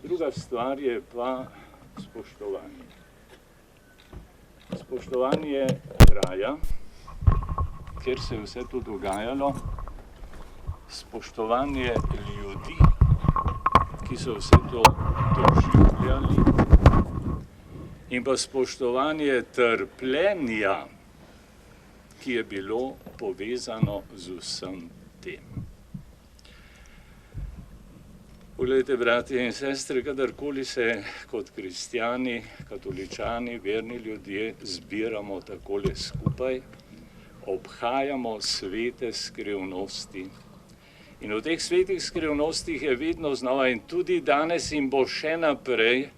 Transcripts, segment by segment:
Druga stvar je pa spoštovanje. Spoštovanje kraja, kjer se je vse to dogajalo, spoštovanje ljudi, ki so vse to doživljali, in pa spoštovanje trpljenja, ki je bilo povezano z vsem tem. Poglejte, bratje in sestre, kadarkoli se kot kristjani, katoličani, verni ljudje zbiramo takole skupaj, obhajamo svete skrivnosti. In v teh svetih skrivnostih je vedno znova in tudi danes in bo še naprej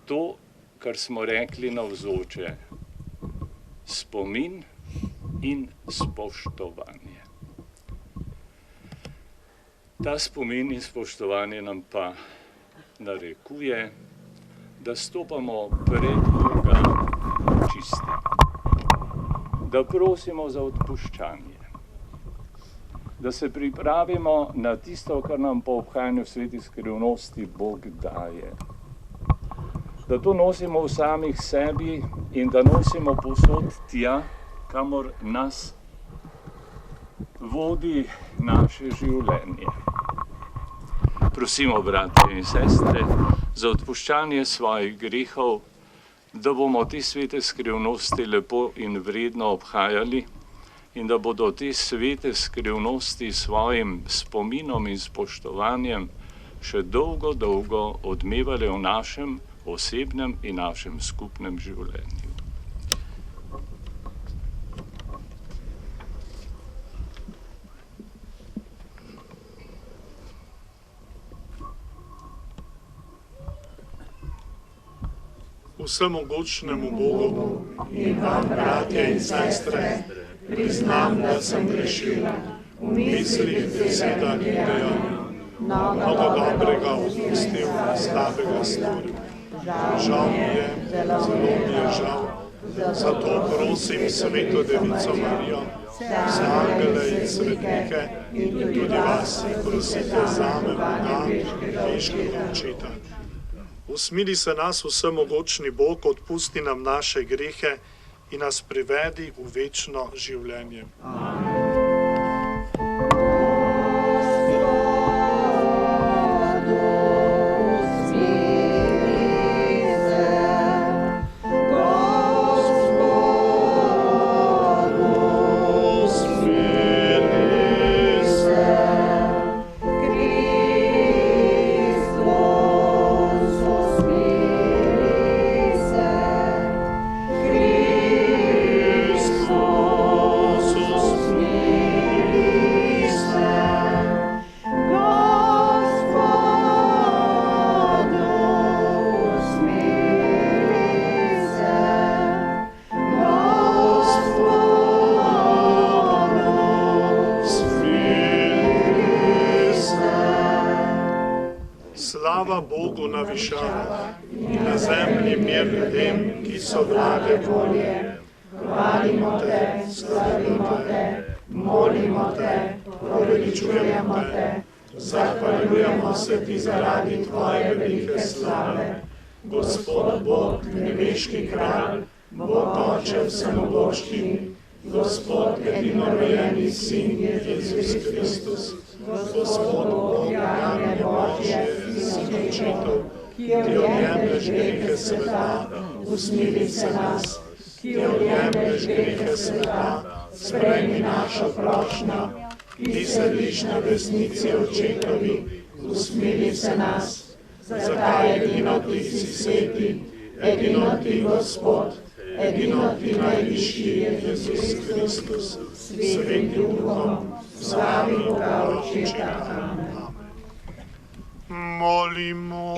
to, kar smo rekli navzoče, spomin in spoštovanje. Ta spomin in spoštovanje nam pa narekuje, da stopamo pred Boga čisti, da prosimo za odpuščanje, da se pripravimo na tisto, kar nam po obhajanju svetih skrivnosti Bog daje. Da to nosimo v samih sebi in da nosimo povsod tja, kamor nas vodi naše življenje. Prosimo, bratje in sestre, za odpuščanje svojih grehov, da bomo te svete skrivnosti lepo in vredno obhajali in da bodo te svete skrivnosti svojim spominom in spoštovanjem še dolgo, dolgo odmevale v našem osebnem in našem skupnem življenju. Vsemogočnemu Bogu in vam, bratje in sestre, priznam, da sem grešil v mislih, besedah in dejanju, mnogo dobrega opustil, slabega storil. Žal mi je, zelo mi je žal, zato prosim Sveto Devico Marijo, za angele in svetnike in tudi vas, prosite zame, Boga, greškega očeta. Usmili se nas vsemogočni Bog, odpusti nam naše grehe in nas privedi v večno življenje. Amen. Slava Bogu na višavah in na zemlji mir ljudem, ki so blage volje. Hvalimo te, slavimo te, molimo te, poveličujemo te, zahvaljujemo se ti zaradi tvoje velike slave. Gospod Bog, nebeški kralj, Bog Oče vsemogočni, Gospod edinorojeni Sin Jezus Kristus, Gospod Bog, Janje Božje in Očetov, ki odjemlješ grehe sveta, usmili se nas, ki odjemlješ grehe sveta, sprejmi našo prošnjo, ki sediš na desnici Očetovi, usmili se nas, zakaj edino ti si sveti, edino ti Gospod, edino ti najvišji Jezus Kristus, svetim Duhom, slavi Boga Očeta. Amen. Molimo.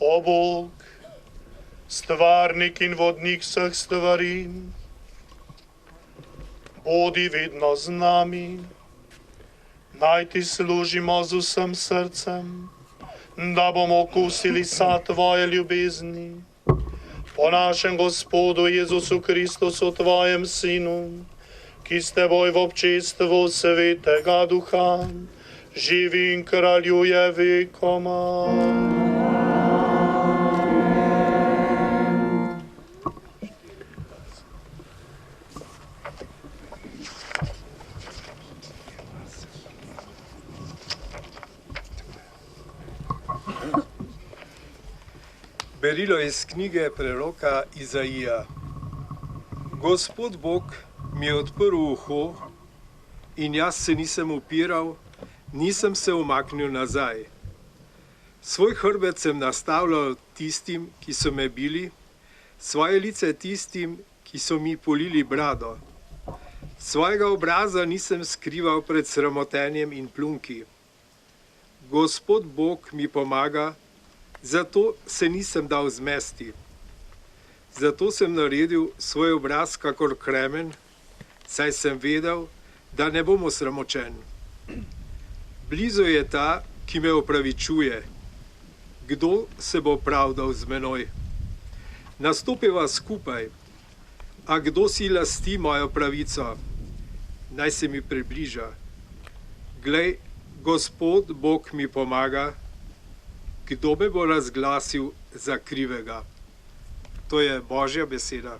O Bog, stvarnik in vodnik vseh stvari, bodi vedno z nami, naj ti služimo z vsem srcem, da bomo okusili sad tvoje ljubezni. Po našem Gospodu Jezusu Kristusu, tvojem Sinu, ki s teboj v občestvu Svetega Duha živi in kraljuje vekoma. Berilo iz knjige preroka Izaija. Gospod Bog mi je odprl uho in jaz se nisem upiral, nisem se umaknil nazaj. Svoj hrbet sem nastavljal tistim, ki so me bili, svoje lice tistim, ki so mi polili brado. Svojega obraza nisem skrival pred sramotenjem in plunki. Gospod Bog mi pomaga, zato se nisem dal zmesti. Zato sem naredil svoj obraz kakor kremen, saj sem vedel, da ne bom osramočen. Blizu je ta, ki me opravičuje. Kdo se bo pravdal z menoj? Nastopiva skupaj. A kdo si lasti mojo pravico? Naj se mi približa. Glej, Gospod Bog mi pomaga. Kdo me bo razglasil za krivega? To je Božja beseda.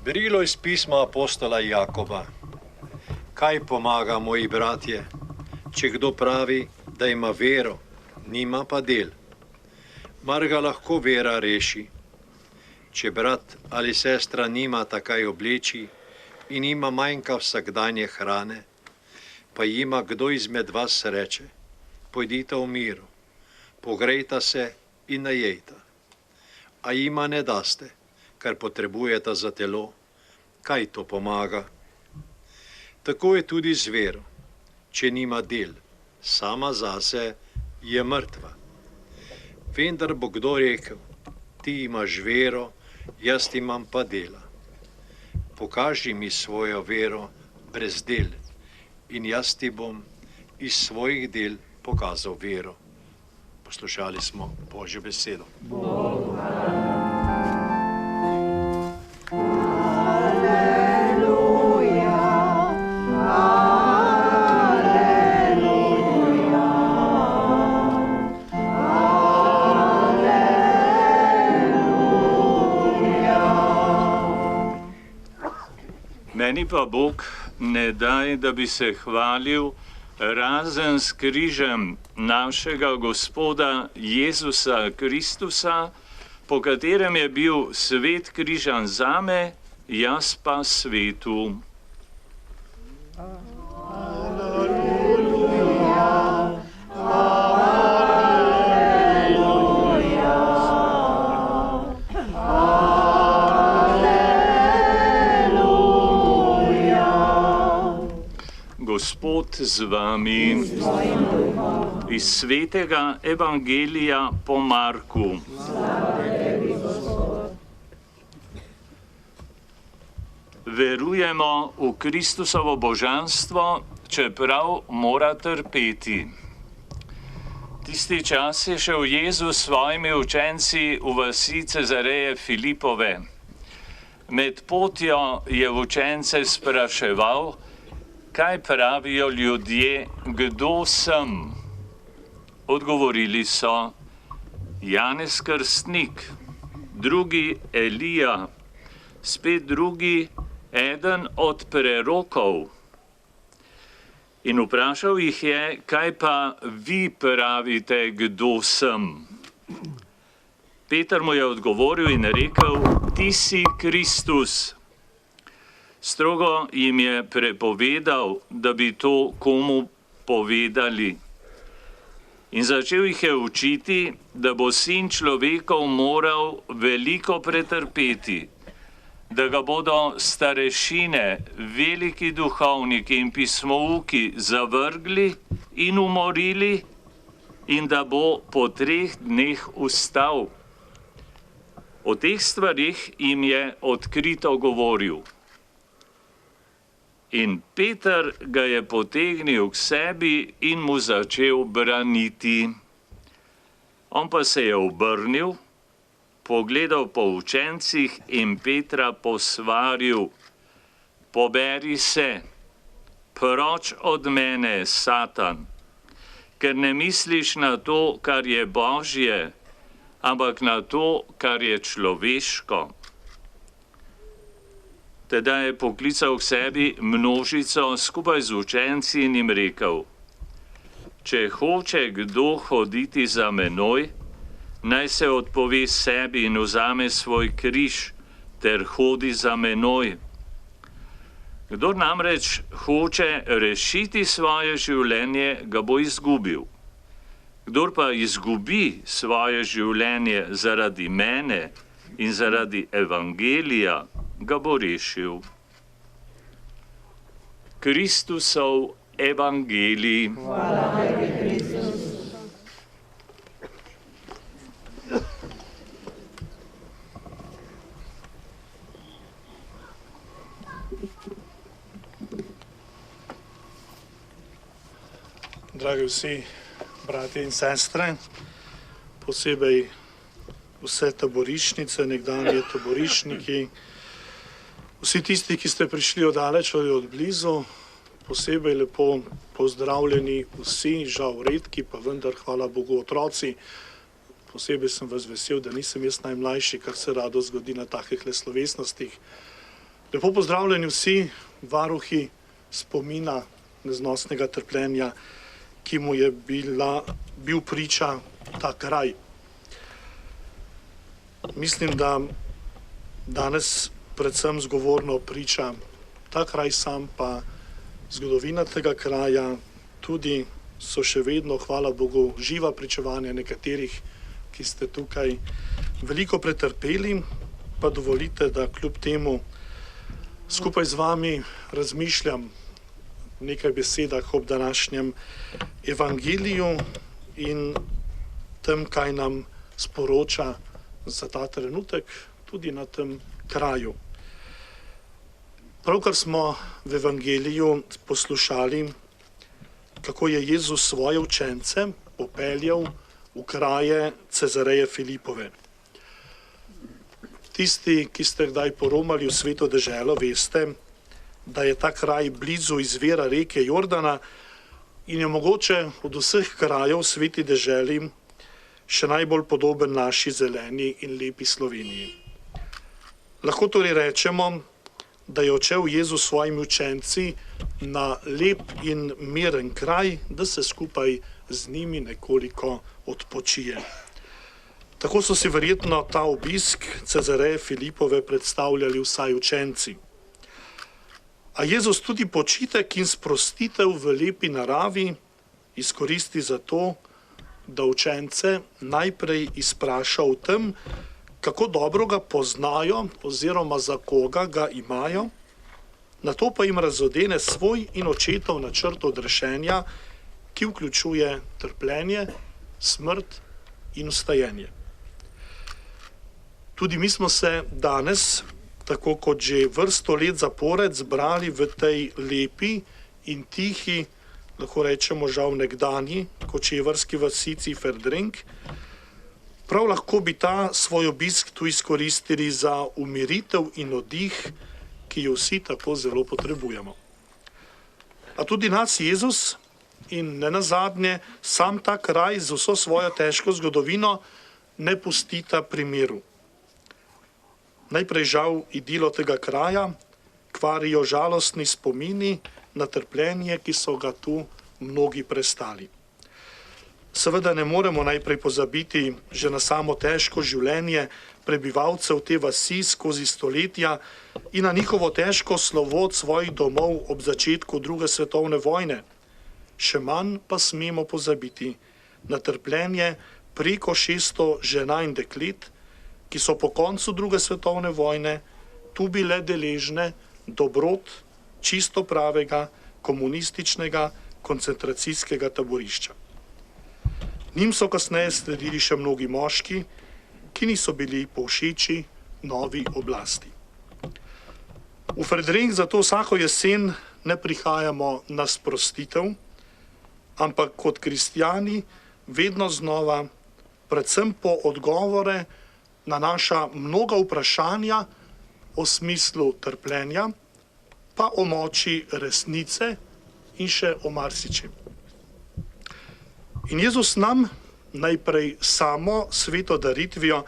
Berilo iz pisma apostola Jakoba. Kaj pomaga, moji bratje, če kdo pravi, da ima vero, nima pa del? Mar ga lahko vera reši? Če brat ali sestra nima takaj obleči in ima manjka vsakdanje hrane, pa jima kdo izmed vas reče, pojdita v miru, pogrejta se in najejta. A jima ne daste, kar potrebujeta za telo, kaj to pomaga? Tako je tudi z vero. Če nima del, sama zase je mrtva. Vendar bo kdo rekel, ti imaš vero, jaz imam pa dela. Pokaži mi svojo vero brez del in jaz ti bom iz svojih del pokazal vero. Poslušali smo Božjo besedo. Meni pa Bog ne daj, da bi se hvalil razen s križem našega Gospoda Jezusa Kristusa, po katerem je bil svet križan zame, jaz pa svetu. Gospod z vami iz svetega evangelija po Marku. Verujemo v Kristusovo božanstvo, čeprav mora trpeti. Tisti čas je šel Jezus s svojimi učenci v vasi Cezareje Filipove. Med potjo je učence spraševal, kaj pravijo ljudje, kdo sem. Odgovorili so, Janez Krstnik, drugi Elija, spet drugi eden od prerokov. In vprašal jih je, kaj pa vi pravite, kdo sem. Peter mu je odgovoril in rekel, ti si Kristus. Strogo jim je prepovedal, da bi to komu povedali. In začel jih je učiti, da bo sin človekov moral veliko pretrpeti, da ga bodo starešine, veliki duhovniki in pismouki zavrgli in umorili in da bo po 3 dneh vstal. O teh stvarih jim je odkrito govoril. In Peter ga je potegnil k sebi in mu začel braniti. On pa se je obrnil, pogledal po učencih in Petra posvaril, poberi se, proč od mene, Satan, ker ne misliš na to, kar je Božje, ampak na to, kar je človeško. Teda je poklical k sebi množico skupaj z učenci in jim rekel, če hoče kdo hoditi za menoj, naj se odpove sebi in vzame svoj križ, ter hodi za menoj. Kdor namreč hoče rešiti svoje življenje, ga bo izgubil. Kdor pa izgubi svoje življenje zaradi mene in zaradi evangelija, ga bo rešil. Kristusov evangelij. Hvala tebi, Kristus. Dragi vsi bratje in sestre, posebej vse taborišnice, nekdanje taborišniki, vsi tisti, ki ste prišli od daleč ali od blizu, posebej lepo pozdravljeni vsi, žal redki, pa vendar hvala Bogu otroci. Posebej sem vas vesel, da nisem jaz najmlajši, kar se rado zgodi na takih slovesnostih. Lepo pozdravljeni vsi varuhi spomina neznosnega trpljenja, ki mu je bil priča ta kraj. Mislim, da danes predvsem zgovorno priča ta kraj sam, pa zgodovina tega kraja, tudi so še vedno, hvala Bogu, živa pričevanja nekaterih, ki ste tukaj veliko pretrpeli, pa dovolite, da kljub temu skupaj z vami razmišljam v nekaj besedah ob današnjem evangeliju in tem, kaj nam sporoča za ta trenutek tudi na tem kraju. Pravkar smo v evangeliju poslušali, kako je Jezus svoje učence popeljal v kraje Cezareje Filipove. Tisti, ki ste kdaj poromali v Sveto deželo, veste, da je ta kraj blizu izvira reke Jordana in je mogoče od vseh krajev v Sveti deželi še najbolj podoben naši zeleni in lepi Sloveniji. Lahko torej rečemo, da je odšel Jezus s svojimi učenci na lep in miren kraj, da se skupaj z njimi nekoliko odpočije. Tako so si verjetno ta obisk Cezareje Filipove predstavljali vsaj učenci. A Jezus tudi počitek in sprostitev v lepi naravi izkoristi za to, da učence najprej izpraša o tem, kako dobro ga poznajo oziroma za koga ga imajo, nato pa jim razodene svoj in očetov načrt odrešenja, ki vključuje trpljenje, smrt in vstajenje. Tudi mi smo se danes, tako kot že vrsto let zapored, zbrali v tej lepi in tihi lahko rečemo žal nekdanji kočevarski vasici Ferdrenk, prav lahko bi ta svoj obisk tu izkoristili za umiritev in oddih, ki jo vsi tako zelo potrebujemo. A tudi nas Jezus in nenazadnje sam ta kraj z vso svojo težko zgodovino ne pustita pri miru. Najprej žal idilo tega kraja kvarijo žalostni spomini na trpljenje, ki so ga tu mnogi prestali. Seveda ne moremo najprej pozabiti že na samo težko življenje prebivalcev te vasi skozi stoletja in na njihovo težko slovo od svojih domov ob začetku druge svetovne vojne. Še manj pa smemo pozabiti na trpljenje preko 600 žena in deklet, ki so po koncu druge svetovne vojne tu bile deležne dobrot čisto pravega komunističnega koncentracijskega taborišča. Njim so kasneje sledili še mnogi moški, ki niso bili povšeči novi oblasti. V Ferdrenk zato vsako jesen ne prihajamo na sprostitev, ampak kot kristjani vedno znova, predvsem po odgovore na naša mnoga vprašanja o smislu trpljenja, pa o moči resnice in še o marsičem. In Jezus nam najprej samo sveto daritvijo,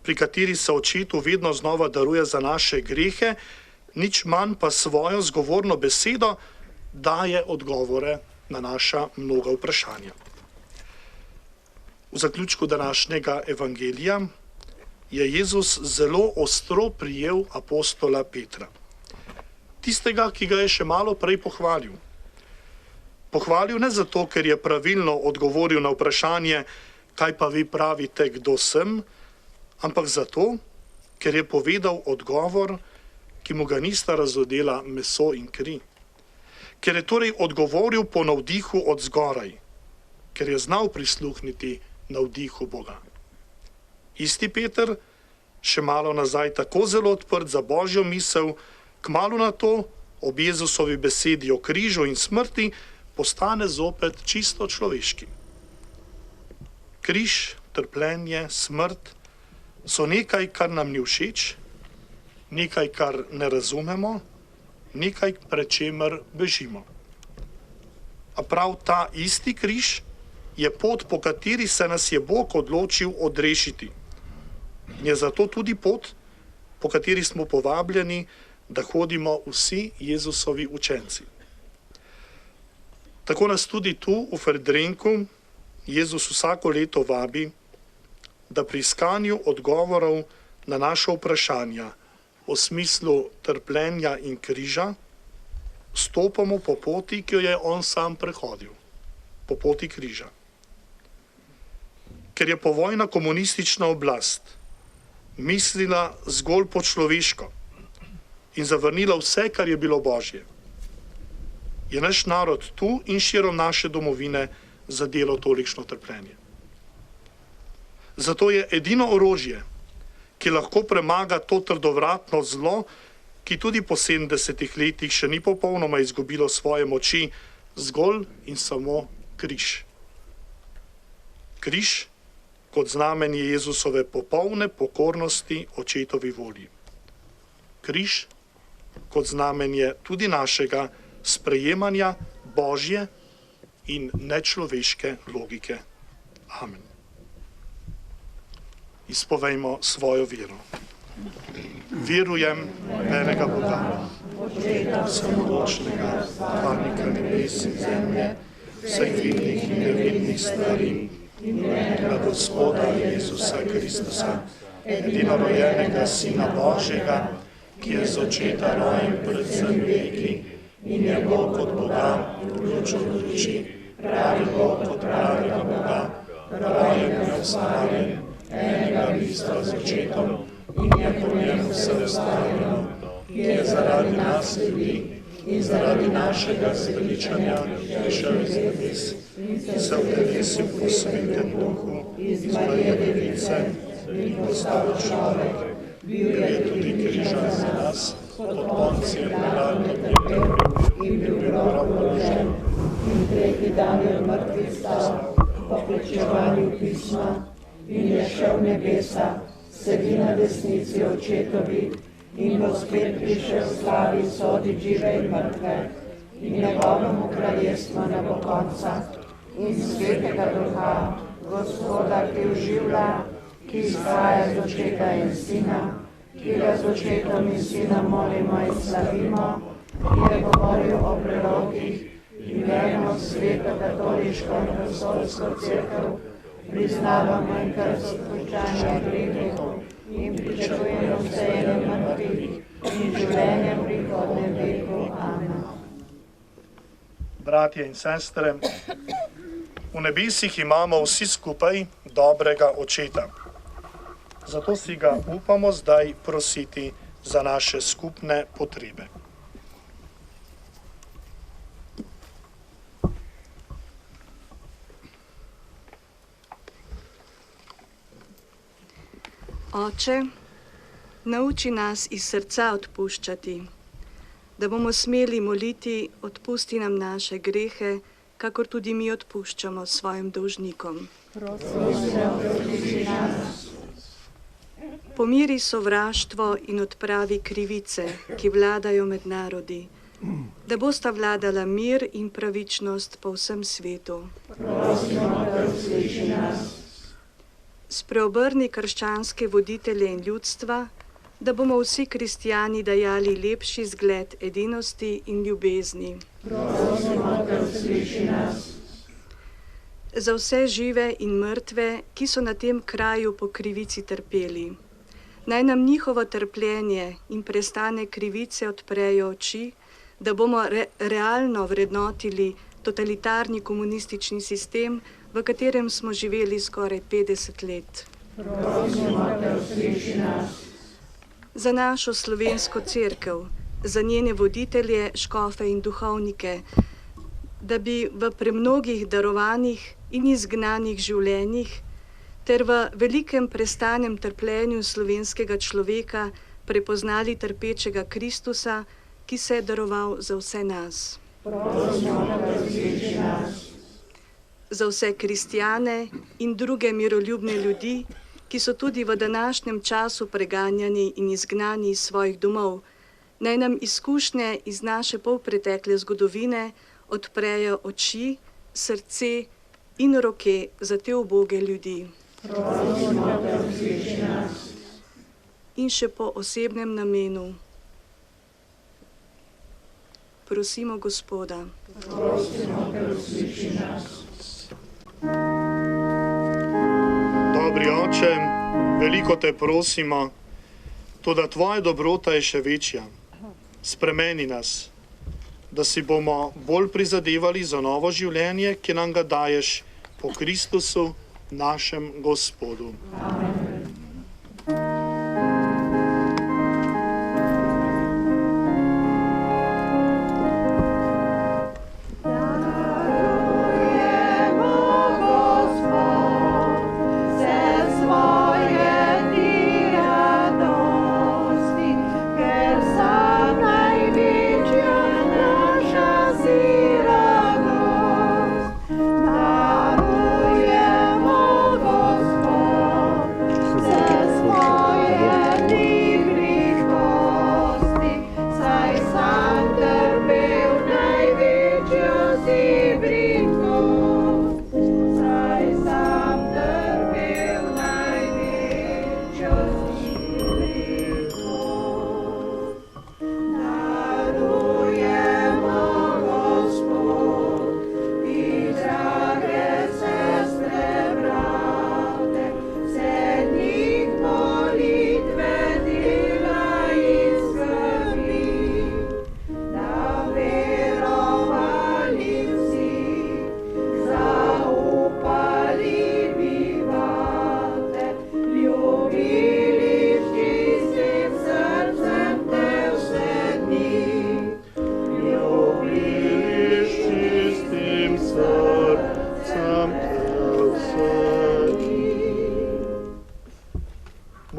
pri kateri se očetu vedno znova daruje za naše grehe, nič manj pa svojo zgovorno besedo daje odgovore na naša mnoga vprašanja. V zaključku današnjega evangelija je Jezus zelo ostro prijel apostola Petra. Tistega, ki ga je še malo prej pohvalil. Pohvalil ne zato, ker je pravilno odgovoril na vprašanje, kaj pa vi pravite, kdo sem, ampak zato, ker je povedal odgovor, ki mu ga nista razodela meso in kri. Ker je torej odgovoril po navdihu od zgoraj, ker je znal prisluhniti navdihu Boga. Isti Peter, še malo nazaj tako zelo odprt za Božjo misel, kmalu na to, ob Jezusovi besedi o križu in smrti, postane zopet čisto človeški. Križ, trpljenje, smrt so nekaj, kar nam ni všeč, nekaj, kar ne razumemo, nekaj, pred čemer bežimo. A prav ta isti križ je pot, po kateri se nas je Bog odločil odrešiti. In je zato tudi pot, po kateri smo povabljeni, da hodimo vsi Jezusovi učenci. Tako nas tudi tu v Ferdrenku Jezus vsako leto vabi, da pri iskanju odgovorov na naša vprašanja o smislu trpljenja in križa stopamo po poti, ki jo je on sam prehodil, po poti križa. Ker je povojna komunistična oblast mislila zgolj po človeško in zavrnila vse, kar je bilo Božje, je naš narod tu in širom naše domovine zadelo tolikšno trpljenje. Zato je edino orožje, ki lahko premaga to trdovratno zlo, ki tudi po 70 letih še ni popolnoma izgubilo svoje moči, zgolj in samo križ. Križ kot znamenje Jezusove popolne pokornosti očetovi volji. Križ kot znamenje tudi našega sprejemanja Božje in nečloveške logike. Amen. Izpovejmo svojo vero. Verujem v enega Boga, Očeta vsemogočnega, stvarnika nebes in zemlje, vseh vidnih in nevidnih stvari, in enega Gospoda Jezusa Kristusa, edinorojenega Sina Božjega, ki je z očeta rojen pred vsemi veki in je Bog od Boga, ključ od luči, pravi Bog od pravega Boga, rojen in ustvarjen, enega bistva z očetom in je po njemu vse ustvarjeno, ki je zaradi nas ljudi in zaradi našega zveličanja prišel iz nebes in se vtelesil po svetem duhu iz Marije Device in postal človek, bil je tudi križan za nas, pod Poncijem Pilatom je bil in bil grob položen, in tretji dan je od mrtvih vstal, po pričevanju pisma, in je šel v nebesa, sedi na desnici očetovi, in bo spet prišel v slavi sodit žive in mrtve, in njegovemu kraljestvu ne bo konca. In svetega duha, Gospoda, ki oživlja, ki izhaja z očeta in sina, ki ga z očetom in sinom molimo in slavimo, ki je govoril o prerokih, in eno sveto katoliško in apostolsko cerkev, priznavamo in krst odpuščanja grehov in pričakujemo vsejenje mrtvih in življenje v prihodnjem veku. Amen. Bratje in sestre, v nebesih imamo vsi skupaj dobrega očeta. Zato si ga upamo zdaj prositi za naše skupne potrebe. Oče, nauči nas iz srca odpuščati, da bomo smeli moliti, odpusti nam naše grehe, kakor tudi mi odpuščamo svojim dolžnikom. Pomiri sovraštvo in odpravi krivice, ki vladajo med narodi, da bosta vladala mir in pravičnost po vsem svetu. Spreobrni krščanske voditelje in ljudstva, da bomo vsi kristijani dajali lepši zgled edinosti in ljubezni. Za vse žive in mrtve, ki so na tem kraju po krivici trpeli, naj nam njihovo trpljenje in prestane krivice odprejo oči, da bomo realno vrednotili totalitarni komunistični sistem, v katerem smo živeli skoraj 50 let. Za našo slovensko cerkev, za njene voditelje, škofe in duhovnike, da bi v premnogih darovanih in izgnanih življenjih ter v velikem prestanem trpljenju slovenskega človeka prepoznali trpečega Kristusa, ki se je daroval za vse nas. Za vse kristjane in druge miroljubne ljudi, ki so tudi v današnjem času preganjani in izgnani iz svojih domov, naj nam izkušnje iz naše polpretekle zgodovine odprejo oči, srce in roke za te uboge ljudi. In še po osebnem namenu. Prosimo Gospoda. Dobri Oče, veliko te prosimo, toda tvoja dobrota je še večja. Spremeni nas, da si bomo bolj prizadevali za novo življenje, ki nam ga daješ po Kristusu, našem Gospodu. Amen.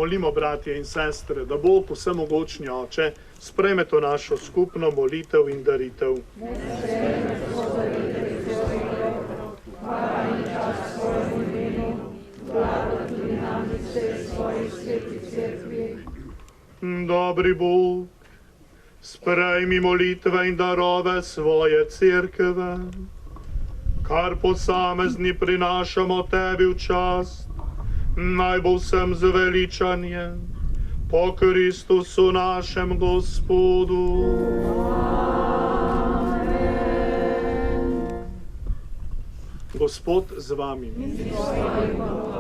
Molimo, bratje in sestre, da Bog vsemogočni Oče sprejme to našo skupno molitev in daritev. Dobri Bog, sprejmi molitve in darove svoje cerkve, kar posamezni prinašamo tebi v čast, naj bo vsem zveličanje po Kristusu našem Gospodu. Gospod z vami,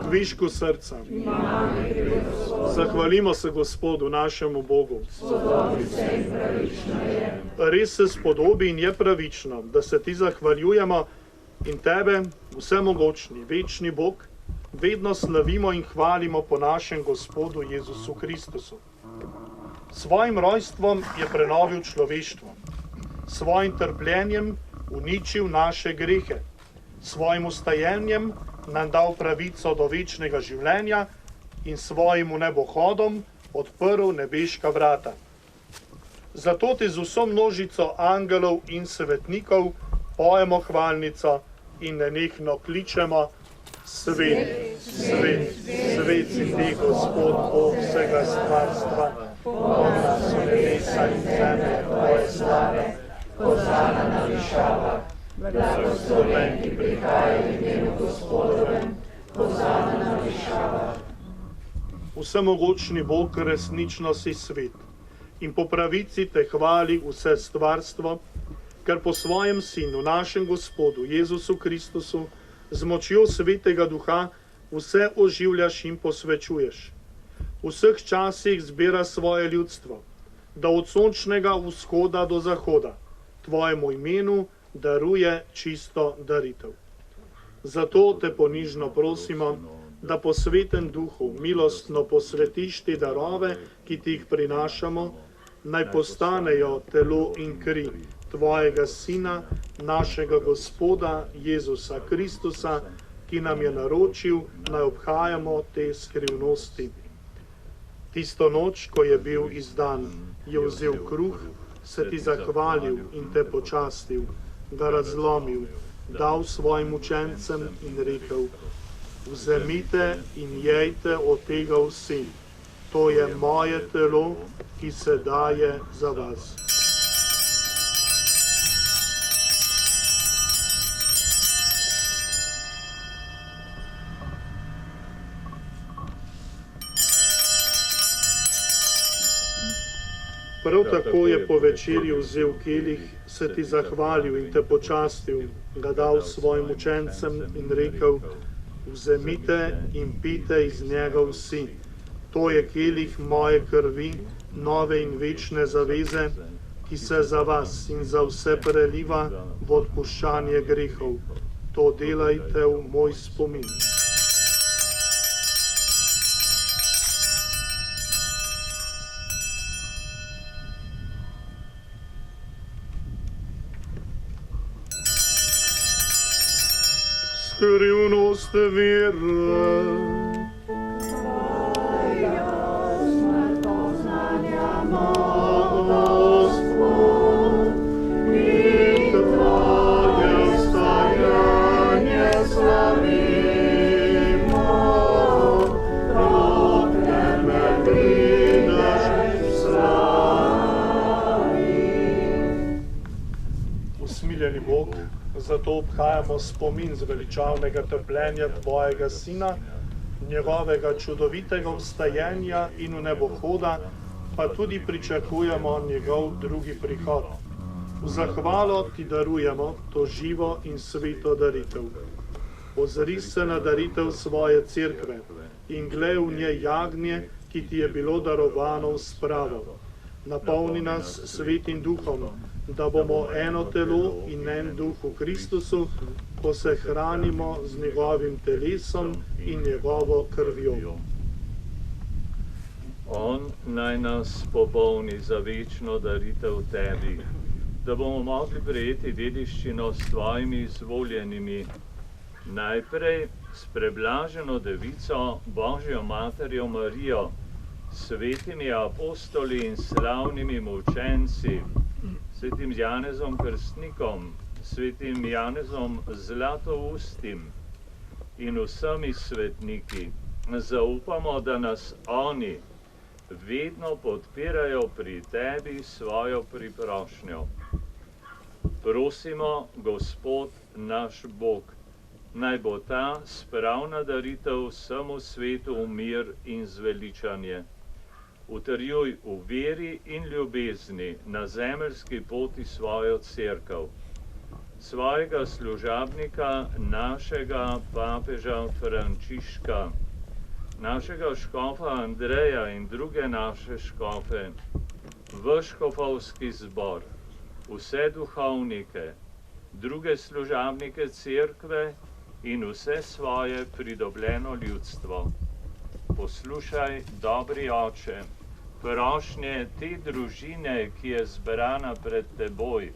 kvišku srca. Zahvalimo se Gospodu, našemu Bogu. Res se spodobi in je pravično, da se ti zahvaljujemo in tebe, vsemogočni, večni Bog, vedno slavimo in hvalimo po našem Gospodu Jezusu Kristusu. Svojim rojstvom je prenovil človeštvo, svojim trpljenjem uničil naše grehe, svojim ustajenjem nam dal pravico do večnega življenja in svojim nebohodom odprl nebeška vrata. Zato ti z vso množico angelov in svetnikov pojemo hvalnico in nenehno kličemo: Svet, svet, svet si ti, Gospod Bog vsega stvarstva, polna so nebesa in zemlja tvoje slave, hozana na višavah, blagosloven, ki prihaja v imenu Gospodovem, hozana na višavah. Vsemogočni Bog, resnično si svet in po pravici te hvali vse stvarstvo, ker po svojem Sinu, našem Gospodu Jezusu Kristusu, z močjo Svetega Duha vse oživljaš in posvečuješ. V vseh časih zbira svoje ljudstvo, da od sončnega vzhoda do zahoda tvojemu imenu daruje čisto daritev. Zato te ponižno prosimo, da po Svetem Duhu milostno posvetiš te darove, ki ti jih prinašamo, naj postanejo telo in kri tvojega Sina, našega Gospoda Jezusa Kristusa, ki nam je naročil, naj obhajamo te skrivnosti. Tisto noč, ko je bil izdan, je vzel kruh, se ti zahvalil in te počastil, ga razlomil, dal svojim učencem in rekel: Vzemite in jejte od tega vsi, to je moje telo, ki se daje za vas. Prav tako je po večerji vzel kelih, se ti zahvalil in te počastil, ga dal svojim učencem in rekel: Vzemite in pijte iz njega vsi, to je kelih moje krvi, nove in večne zaveze, ki se za vas in za vse preliva v odpuščanje grehov. To delajte v moj spomin. Skrivnost vere. Usmiljeni Bog, zato obhajamo spomin zveličavnega trpljenja tvojega Sina, njegovega čudovitega vstajenja in v nebohoda, pa tudi pričakujemo njegov drugi prihod. V zahvalo ti darujemo to živo in sveto daritev. Ozri se na daritev svoje cerkve in glej v njej jagnje, ki ti je bilo darovano v spravo. Napolni nas svetim duhom, da bomo eno telo in en duh v Kristusu, ko se hranimo z njegovim telesom in njegovo krvjo. On naj nas popolni za večno daritev tebi, da bomo mogli prejeti dediščino s tvojimi izvoljenimi, najprej s preblaženo devico, Božjo materjo Marijo, svetimi apostoli in slavnimi mučenci, svetim Janezom Krstnikom, svetim Janezom Zlatoustim in vsemi svetniki. Zaupamo, da nas oni vedno podpirajo pri tebi svojo priprošnjo. Prosimo, Gospod naš Bog, naj bo ta spravna daritev vsemu svetu v mir in zveličanje. Utrjuj v veri in ljubezni na zemeljski poti svojo cerkev, svojega služabnika, našega papeža Frančiška, našega škofa Andreja in druge naše škofe, vaš škofovski zbor, vse duhovnike, druge služabnike cerkve in vse svoje pridobljeno ljudstvo. Poslušaj, dobri oče, prošnje te družine, ki je zbrana pred teboj.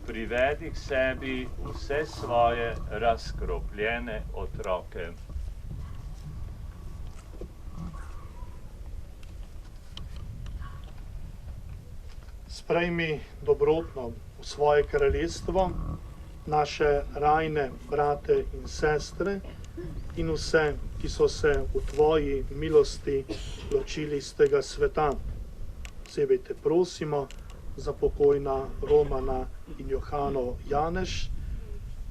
Privedi k sebi vse svoje razkropljene otroke. Sprejmi dobrotno v svoje kraljestvo naše rajne brate in sestre in vse, ki so se v tvoji milosti ločili iz tega sveta. Posebej te prosimo za pokojna Romana in Johano Janeš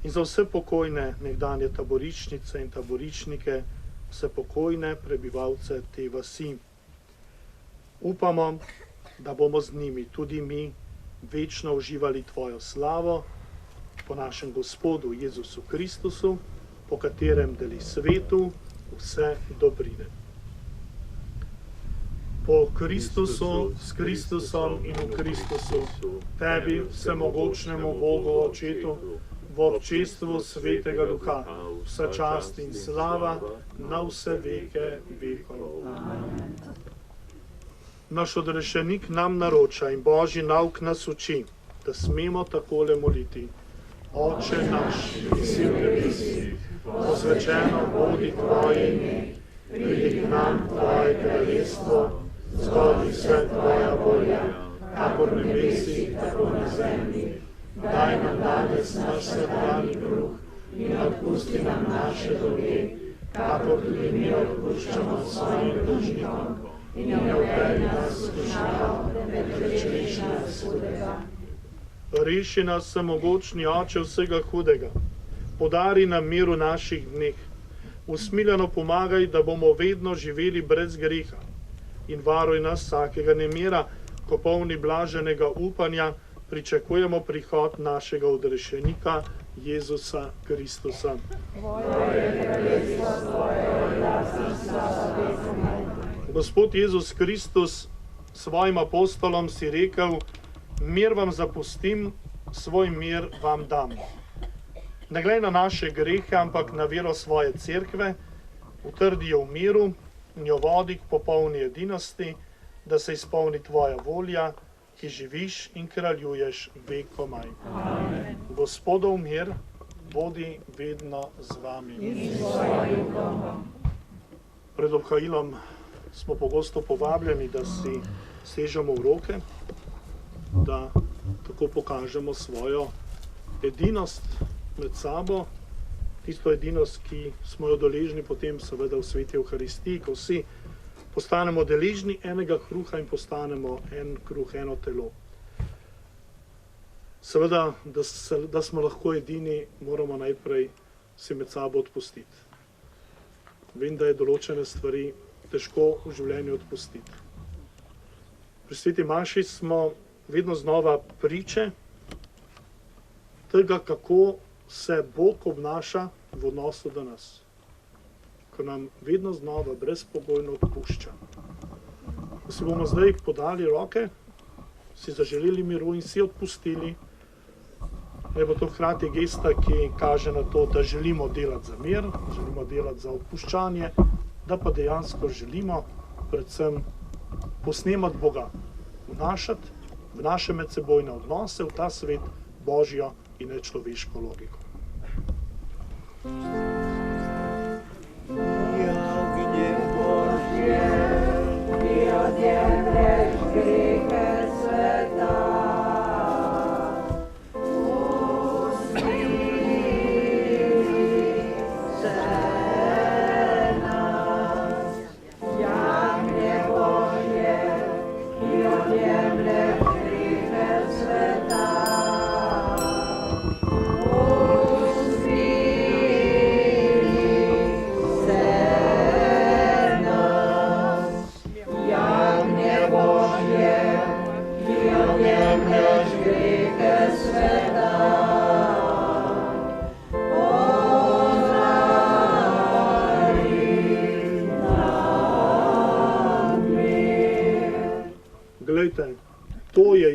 in za vse pokojne nekdanje taborišnice in taborišnike, vse pokojne prebivalce te vasi. Upamo, da bomo z njimi tudi mi večno uživali tvojo slavo po našem Gospodu Jezusu Kristusu, po katerem deli svetu vse dobrine. Po Kristusu, s Kristusom in v Kristusu, tebi, vsemogočnemu Bogu Očetu, v občestvu Svetega Duha, vsa čast in slava na vse veke vekov. Naš odrešenik nam naroča in Božji nauk nas uči, da smemo takole moliti. Oče naš, ki si v nebesih, posvečeno bodi tvoje ime, pridi k nam tvoje kraljestvo, zgodi se tvoja volja, kakor v nebesih, tako na zemlji. Daj nam danes naš vsakdanji kruh in odpusti nam naše dolge, kakor tudi mi odpuščamo svojim dolžnikom. In ne uvedi nas v skušnjavo, temveč reši nas hudega. Reši nas, vsemogočni Oče vsega hudega. Podari nam mir v naših dneh. Usmiljeno pomagaj, da bomo vedno živeli brez greha. In varuj nas vsakega nemira, ko polni blaženega upanja pričakujemo prihod našega odrešenika, Jezusa Kristusa. Gospod Jezus Kristus, svojim apostolom si rekel, mir vam zapustim, svoj mir vam dam. Ne glej na naše grehe, ampak na vero svoje cerkve, utrdi jo v miru in jo vodi k popolni edinosti, da se izpolni tvoja volja, ki živiš in kraljuješ vekomaj. Amen. Gospodov mir bodi vedno z vami. Pred obhajilom smo pogosto povabljeni, da si sežemo v roke, da tako pokažemo svojo edinost med sabo, tisto edinost, ki smo jo deležni potem seveda v sveti Evharistiji, ko vsi postanemo deležni enega kruha in postanemo en kruh, eno telo. Seveda, da smo lahko edini, moramo najprej si med sabo odpustiti. Vem, da je določene stvari težko v življenju odpustiti. Pri sveti maši smo vedno znova priče tega, kako se Bog obnaša v odnosu do nas. Ko nam vedno znova brezpogojno odpušča. Ko si bomo zdaj podali roke, si zaželeli miru in si odpustili, naj bo to hkrati gesta, ki kaže na to, da želimo delati za mir, želimo delati za odpuščanje, da pa dejansko želimo predvsem posnemati Boga, vnašati v naše medsebojne odnose, v ta svet Božjo in nečloveško logiko. Ognje Božje, ki odjemlješ grehe sveta, usmili se nas. Jagnje Božje,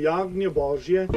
jagnje Božje.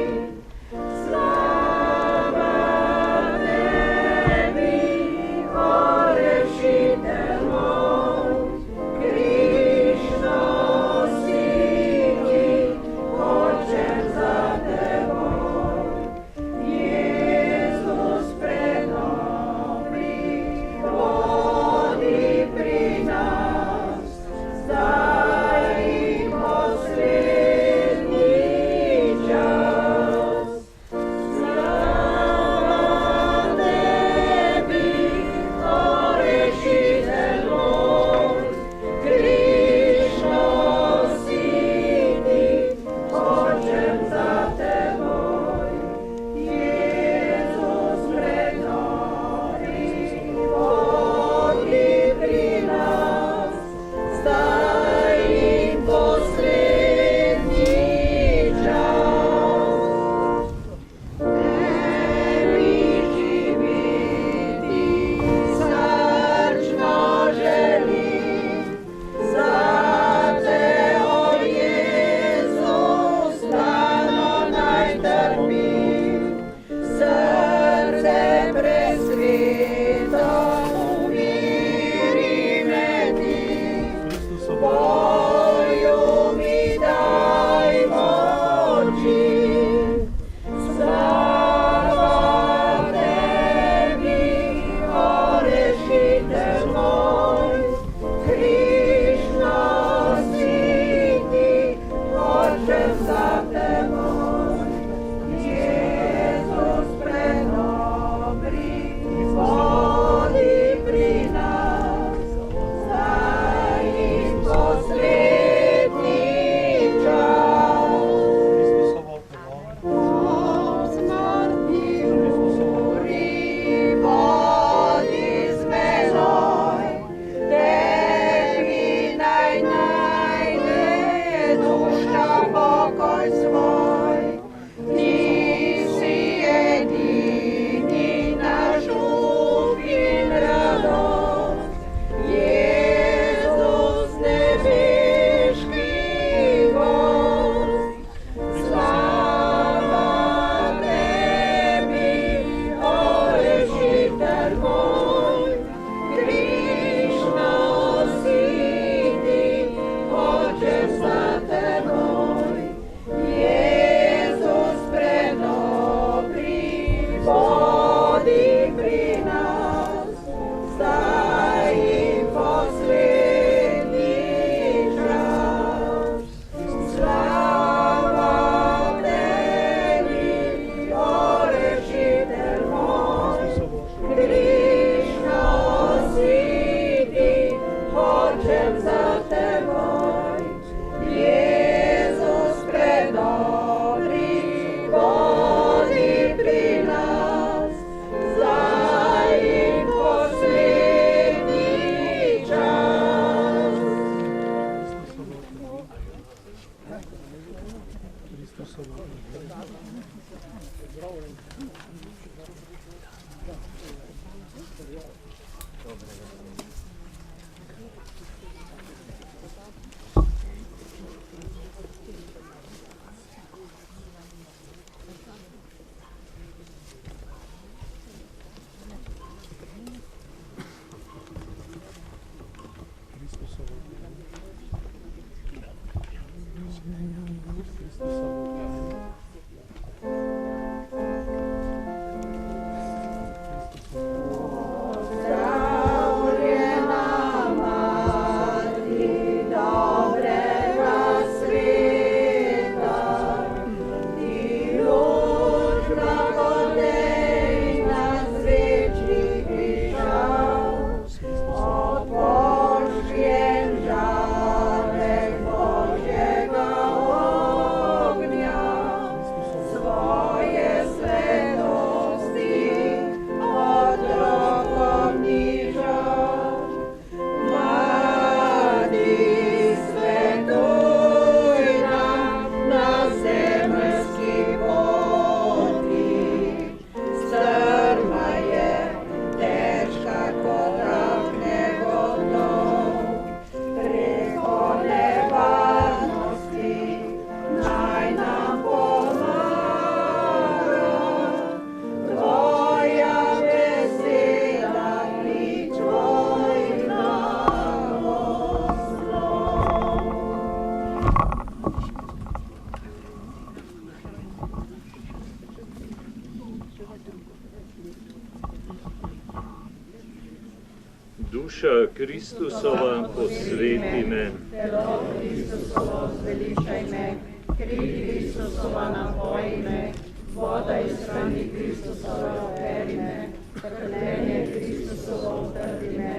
Duša Kristusova, posveti me. Telo Kristusovo zveličaj me, kri Kristusova napoji me, voda iz strani Kristusove operi me, trpljenje Kristusovo utrdi me,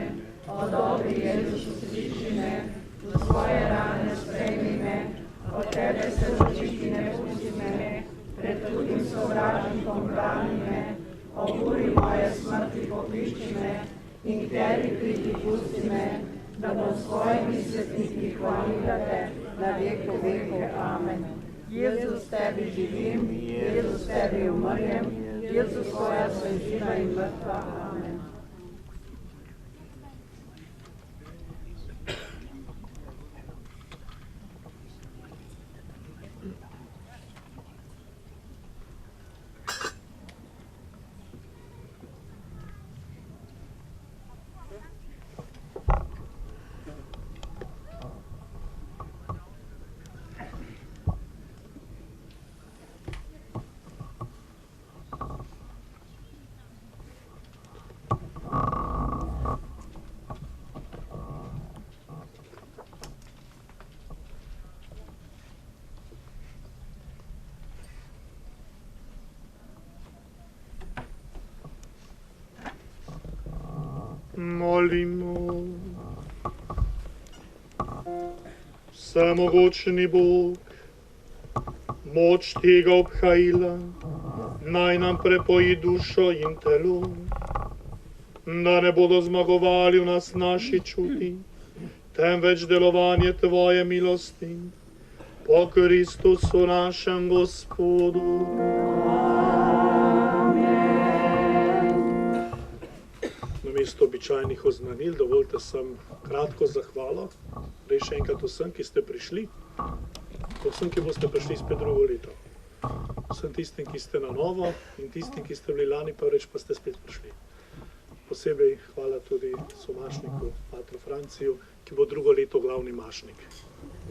o dobri Jezus usliši me, v svoje rane sprejmi me, od tebe se ločiti ne pusti me, pred tudim sovražnikom brani me, o uri moje smrti pokliči me, in k tebi pridi pusti me, da bom svojimi svetniki hvalila te na veku veku. Amen. Jezus, tebi živim, Jezus, tebi umrjem, Jezus, tvoja sem živa in mrtva. Amen. Molimo. Vsemogočni Bog, moč tega obhajila, naj nam prepoji dušo in telo, da ne bodo zmagovali v nas naši čuti, temveč delovanje Tvoje milosti, po Kristusu našem Gospodu. Namesto običajnih oznanil, dovolite sem kratko zahvalo, res še enkrat vsem, ki ste prišli, vsem, ki boste prišli spet drugo leto. Vsem tistim, ki ste na novo in tistim, ki ste bili lani prvič, pa ste spet prišli. Posebej hvala tudi somašniku, patru Franciju, ki bo drugo leto glavni mašnik,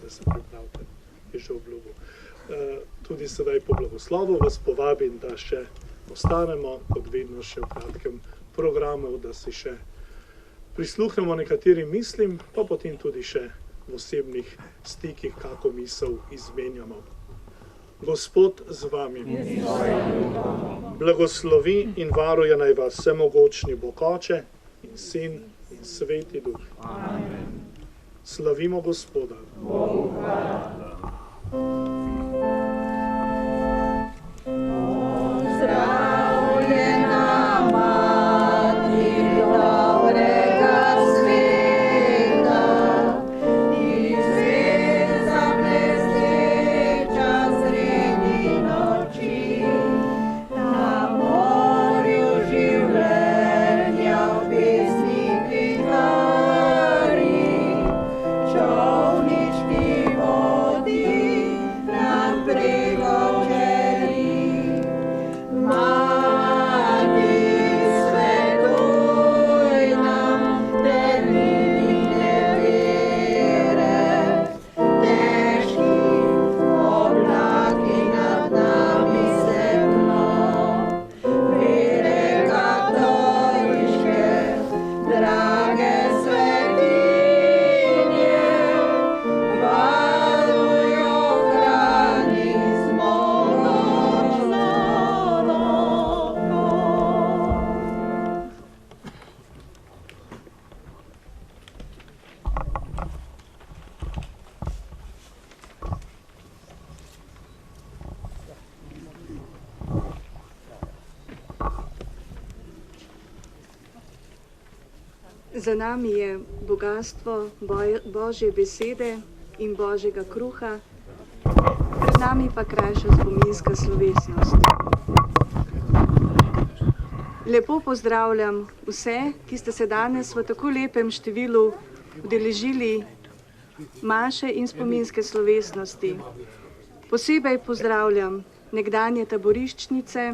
da se pripravite, je že obljubil. Tudi sedaj po blagoslovu vas povabim, da še ostanemo, kot vedno še v kratkem programov, da si še prisluhnemo nekaterim mislim, pa potem tudi še v osebnih stikih, kako misel izmenjamo. Gospod z vami. Blagoslovi in varuje naj vas vsemogočni Bog Oče in Sin in Sveti Duh. Amen. Slavimo Gospoda. Bogu hvala. Za nami je bogastvo Božje besede in Božjega kruha, pred nami pa krajša spominska slovesnost. Lepo pozdravljam vse, ki ste se danes v tako lepem številu udeležili maše in spominske slovesnosti. Posebej pozdravljam nekdanje taboriščnice,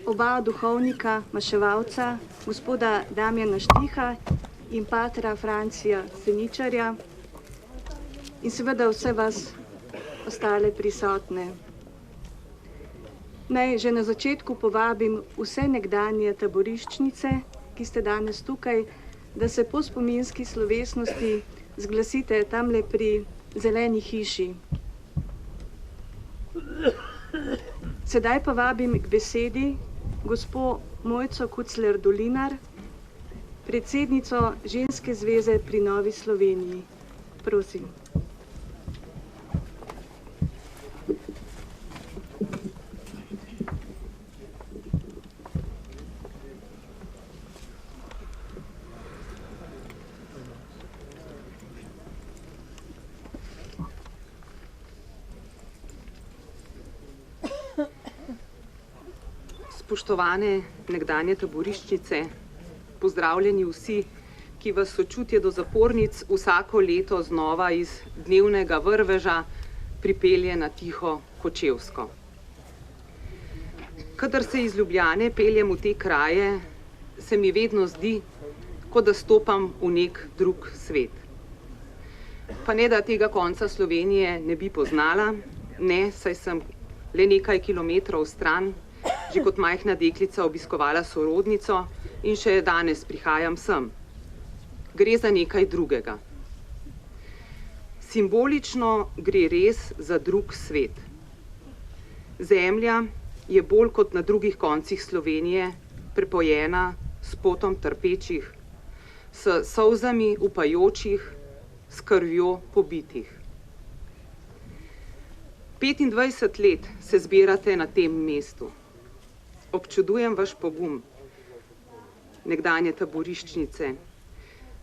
oba duhovnika, maševalca, gospoda Damjana Štiha in patra Francija Seničarja in seveda vse vas ostale prisotne. Naj že na začetku povabim vse nekdanje taboriščnice ki ste danes tukaj, da se po spominski slovesnosti zglasite tamle pri zeleni hiši. Sedaj pa vabim k besedi gospo Mojco Kucler Dolinar, predsednico Ženske zveze pri Novi Sloveniji. Prosim. Spoštovane nekdanje taboriščnice, pozdravljeni vsi, ki vas sočutje do zapornic vsako leto znova iz dnevnega vrveža pripelje na tiho Kočevsko. Kadar se iz Ljubljane peljem v te kraje, se mi vedno zdi, kot da stopam v nek drug svet. Pa ne, da tega konca Slovenije ne bi poznala, ne, saj sem le nekaj kilometrov stran, že kot majhna deklica obiskovala sorodnico in še danes prihajam sem. Gre za nekaj drugega. Simbolično gre res za drug svet. Zemlja je bolj kot na drugih koncih Slovenije prepojena s potom trpečih, s solzami upajočih, s krvjo pobitih. 25 let se zbirate na tem mestu. Občudujem vaš pogum, nekdanje taboriščnice,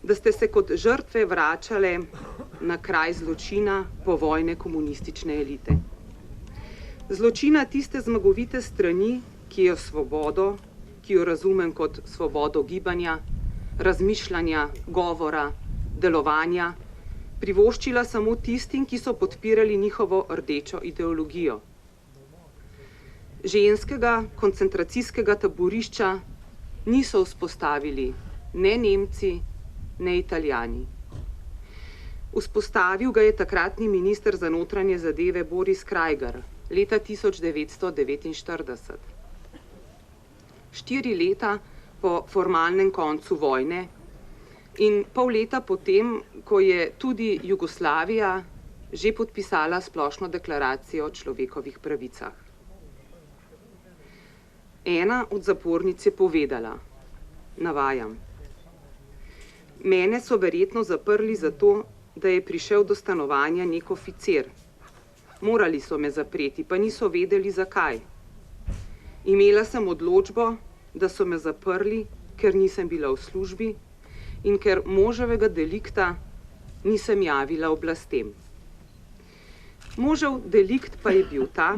da ste se kot žrtve vračale na kraj zločina povojne komunistične elite. Zločina tiste zmagovite strani, ki jo svobodo, ki jo razumem kot svobodo gibanja, razmišljanja, govora, delovanja, privoščila samo tistim, ki so podpirali njihovo rdečo ideologijo. Ženskega koncentracijskega taborišča niso vzpostavili ne Nemci, ne Italijani. Vzpostavil ga je takratni minister za notranje zadeve Boris Krajger leta 1949. 4 leta po formalnem koncu vojne in pol leta potem, ko je tudi Jugoslavija že podpisala splošno deklaracijo o človekovih pravicah. Ena od zapornic je povedala, navajam: Mene so verjetno zaprli zato, da je prišel do stanovanja nek oficir. Morali so me zapreti, pa niso vedeli zakaj. Imela sem odločbo, da so me zaprli, ker nisem bila v službi in ker moževega delikta nisem javila oblastem. Možev delikt pa je bil ta,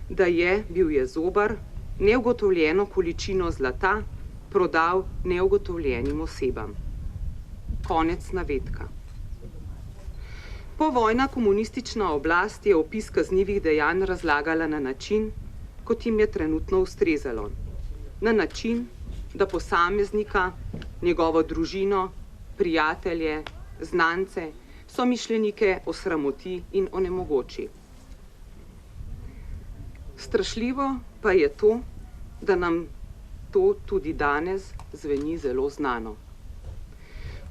da bil je zobar neugotovljeno količino zlata prodal neugotovljenim osebam. Konec navedka. Povojna komunistična oblast je opis kaznivih dejanj razlagala na način, kot jim je trenutno ustrezalo. Na način, da posameznika, njegovo družino, prijatelje, znance, somišljenike osramoti in onemogoči. Strašljivo pa je to, da nam to tudi danes zveni zelo znano.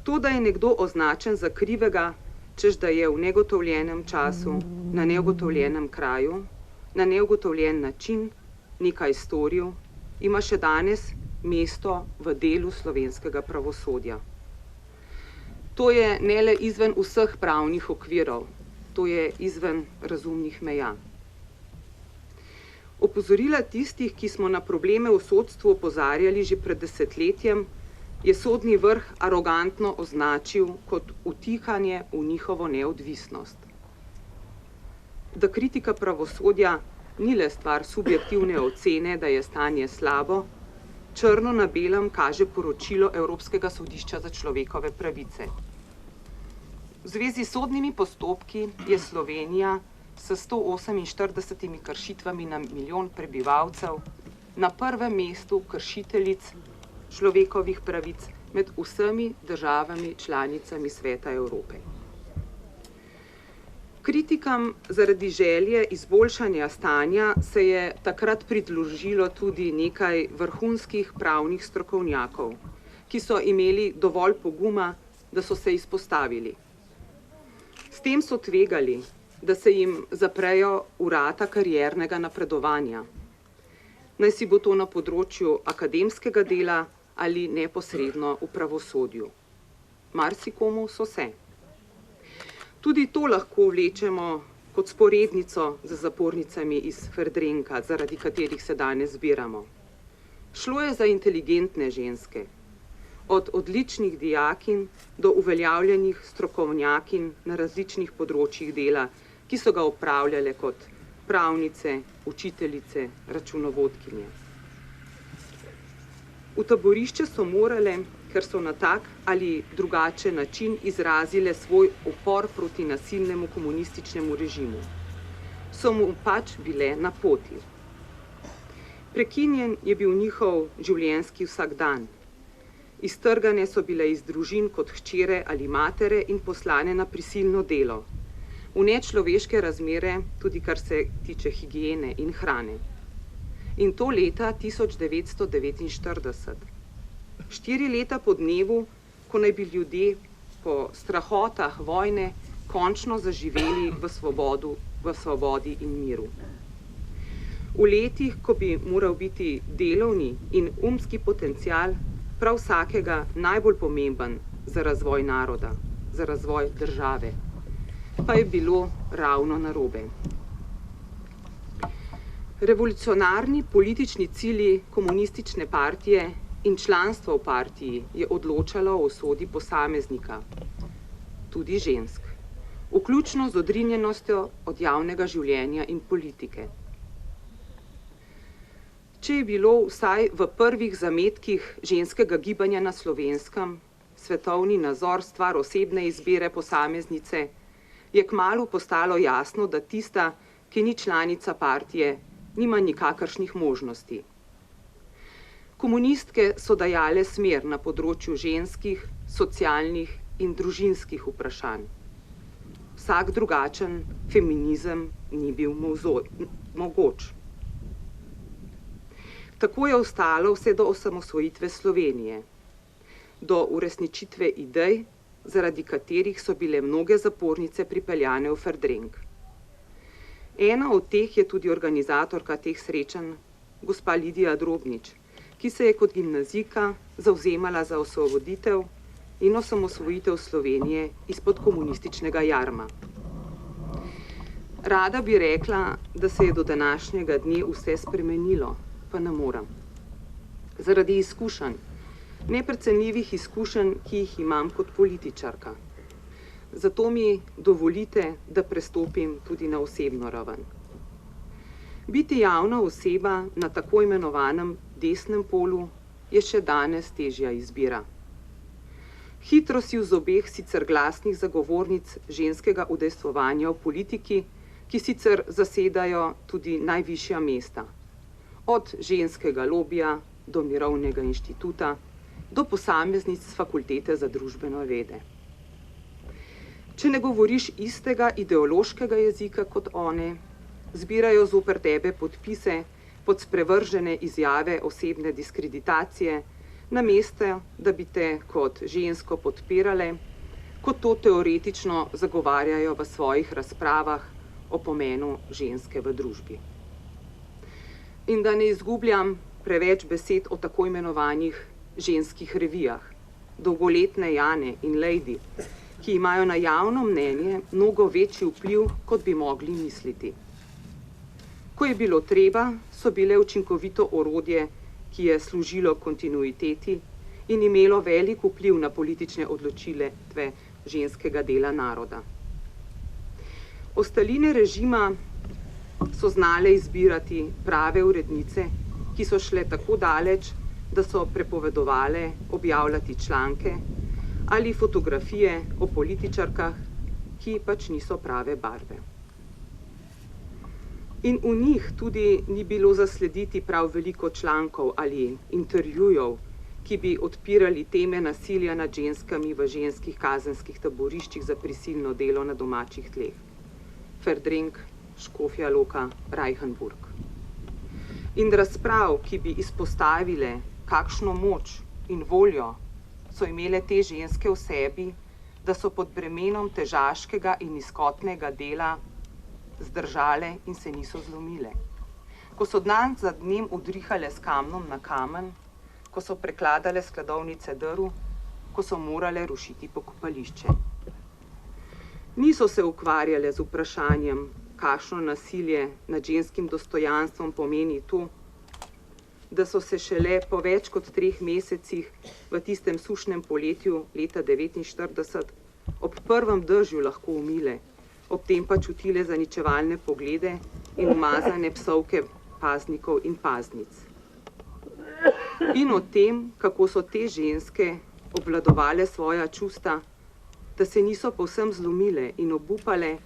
To, da je nekdo označen za krivega, češ da je v neugotovljenem času, na neugotovljenem kraju, na neugotovljen način nekaj storil, ima še danes mesto v delu slovenskega pravosodja. To je ne le izven vseh pravnih okvirov, to je izven razumnih meja. Opozorila tistih, ki smo na probleme v sodstvu opozarjali že pred desetletjem, je sodni vrh arogantno označil kot vtikanje v njihovo neodvisnost. Da kritika pravosodja ni le stvar subjektivne ocene, da je stanje slabo, črno na belem kaže poročilo Evropskega sodišča za človekove pravice. V zvezi s sodnimi postopki je Slovenija s 148 kršitvami na milijon prebivalcev na prvem mestu kršiteljic človekovih pravic med vsemi državami članicami Sveta Evrope. Kritikam zaradi želje izboljšanja stanja se je takrat pridružilo tudi nekaj vrhunskih pravnih strokovnjakov, ki so imeli dovolj poguma, da so se izpostavili. S tem so tvegali, da se jim zaprejo vrata kariernega napredovanja. Naj si bo to na področju akademskega dela ali neposredno v pravosodju. Marsikomu so se. Tudi to lahko vlečemo kot sporednico z zapornicami iz Ferdrenka, zaradi katerih se danes zbiramo. Šlo je za inteligentne ženske, od odličnih dijakinj do uveljavljenih strokovnjakinj na različnih področjih dela, ki so ga opravljale kot pravnice, učiteljice, računovodkinje. V taborišče so morale, ker so na tak ali drugačen način izrazile svoj upor proti nasilnemu komunističnemu režimu. So mu pač bile na poti. Prekinjen je bil njihov življenjski vsakdan. Iztrgane so bile iz družin kot hčere ali matere in poslane na prisilno delo, v nečloveške razmere, tudi kar se tiče higiene in hrane. In to leta 1949. 4 leta po dnevu, ko naj bi ljudje po strahotah vojne končno zaživeli v svobodi in miru. V letih, ko bi moral biti delovni in umski potencial prav vsakega najbolj pomemben za razvoj naroda, za razvoj države, pa je bilo ravno narobe. Revolucionarni politični cilji komunistične partije in članstvo v partiji je odločalo o usodi posameznika, tudi žensk, vključno z odrinjenostjo od javnega življenja in politike. Če je bilo vsaj v prvih zametkih ženskega gibanja na Slovenskem svetovni nazor stvar osebne izbire posameznice, je kmalu postalo jasno, da tista, ki ni članica partije, nima nikakršnih možnosti. Komunistke so dajale smer na področju ženskih, socialnih in družinskih vprašanj. Vsak drugačen feminizem ni bil mogoč. Tako je ostalo vse do osamosvojitve Slovenije, do uresničitve idej, zaradi katerih so bile mnoge zapornice pripeljane v Ferdrenk. Ena od teh je tudi organizatorka teh srečanj, gospa Lidija Drobnič, ki se je kot gimnazijka zavzemala za osvoboditev in osamosvojitev Slovenije izpod komunističnega jarma. Rada bi rekla, da se je do današnjega dne vse spremenilo, pa ne morem. Zaradi izkušenj, neprecenljivih izkušenj, ki jih imam kot političarka. Zato mi dovolite, da prestopim tudi na osebno raven. Biti javna oseba na tako imenovanem desnem polu je še danes težja izbira. Hitro si v zobeh sicer glasnih zagovornic ženskega udejstvovanja v politiki, ki sicer zasedajo tudi najvišja mesta, od ženskega lobija do Mirovnega inštituta, do posameznic s fakultete za družbene vede. Če ne govoriš istega ideološkega jezika kot one, zbirajo zoper tebe podpise pod sprevržene izjave osebne diskreditacije, namesto da bi te kot žensko podpirale, kot to teoretično zagovarjajo v svojih razpravah o pomenu ženske v družbi. In da ne izgubljam preveč besed o tako imenovanih ženskih revijah, dolgoletne Jane in Lejdi, ki imajo na javno mnenje mnogo večji vpliv, kot bi mogli misliti. Ko je bilo treba, so bile učinkovito orodje, ki je služilo kontinuiteti in imelo velik vpliv na politične odločitve ženskega dela naroda. Ostaline režima so znale izbirati prave urednice, ki so šle tako daleč, da so prepovedovale objavljati članke ali fotografije o političarkah, ki pač niso prave barve. In v njih tudi ni bilo zaslediti prav veliko člankov ali intervjujev, ki bi odpirali teme nasilja nad ženskami v ženskih kazenskih taboriščih za prisilno delo na domačih tleh. Ferdrenk, Škofja Loka, Reichenburg. In razprav, ki bi izpostavile, kakšno moč in voljo so imele te ženske v sebi, da so pod bremenom težaškega in nizkotnega dela zdržale in se niso zlomile. Ko so dan za dnem udrihale s kamnom na kamen, ko so prekladale skladovnice drv, ko so morale rušiti pokopališče. Niso se ukvarjale z vprašanjem, kakšno nasilje nad ženskim dostojanstvom pomeni to, da so se šele po več kot 3 mesecih v tistem sušnem poletju leta 1949 ob prvem dežju lahko umile, ob tem pa čutile zaničevalne poglede in umazane psovke paznikov in paznic. In o tem, kako so te ženske obvladovale svoja čusta, da se niso povsem zlomile in obupale,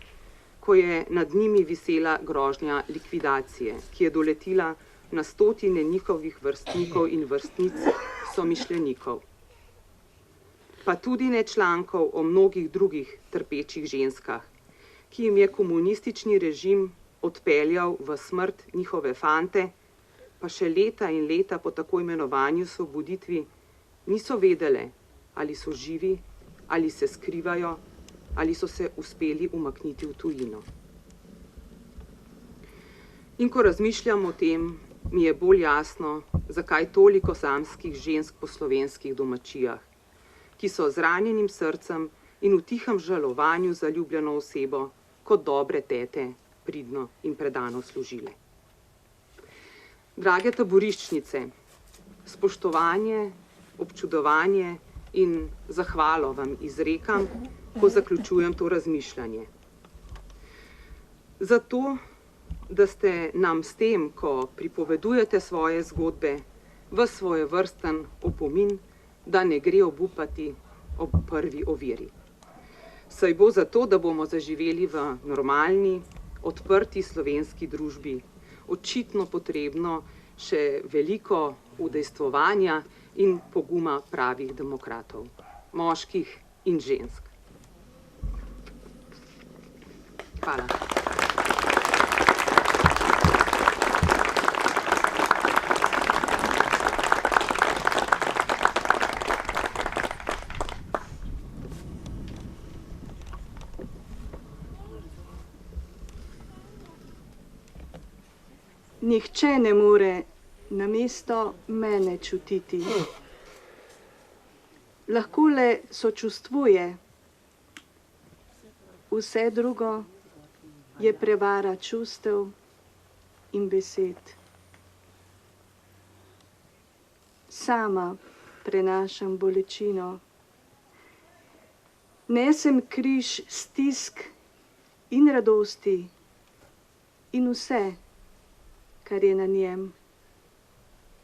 ko je nad njimi visela grožnja likvidacije, ki je doletila na stotine njihovih vrstnikov in vrstnic somišljenikov. Pa tudi ne člankov o mnogih drugih trpečih ženskah, ki jim je komunistični režim odpeljal v smrt njihove fante, pa še leta in leta po tako imenovanju osvoboditvi niso vedele, ali so živi, ali se skrivajo, ali so se uspeli umakniti v tujino. In ko razmišljam o tem, mi je bolj jasno, zakaj toliko samskih žensk po slovenskih domačijah, ki so z ranjenim srcem in v tihem žalovanju za ljubljeno osebo kot dobre tete pridno in predano služile. Drage taboriščnice, spoštovanje, občudovanje in zahvalo vam izrekam, ko zaključujem to razmišljanje. Zato, da ste nam s tem, ko pripovedujete svoje zgodbe, v svojevrsten opomin, da ne gre obupati ob prvi oviri. Saj bo zato, da bomo zaživeli v normalni, odprti slovenski družbi, očitno potrebno še veliko udejstvovanja in poguma pravih demokratov, moških in žensk. Hvala. Nihče ne more namesto mene čutiti. Lahko le sočustvuje. Vse drugo je prevara čustev in besed. Sama prenašam bolečino. Nesem križ stisk in radosti in vse, kar je na njem,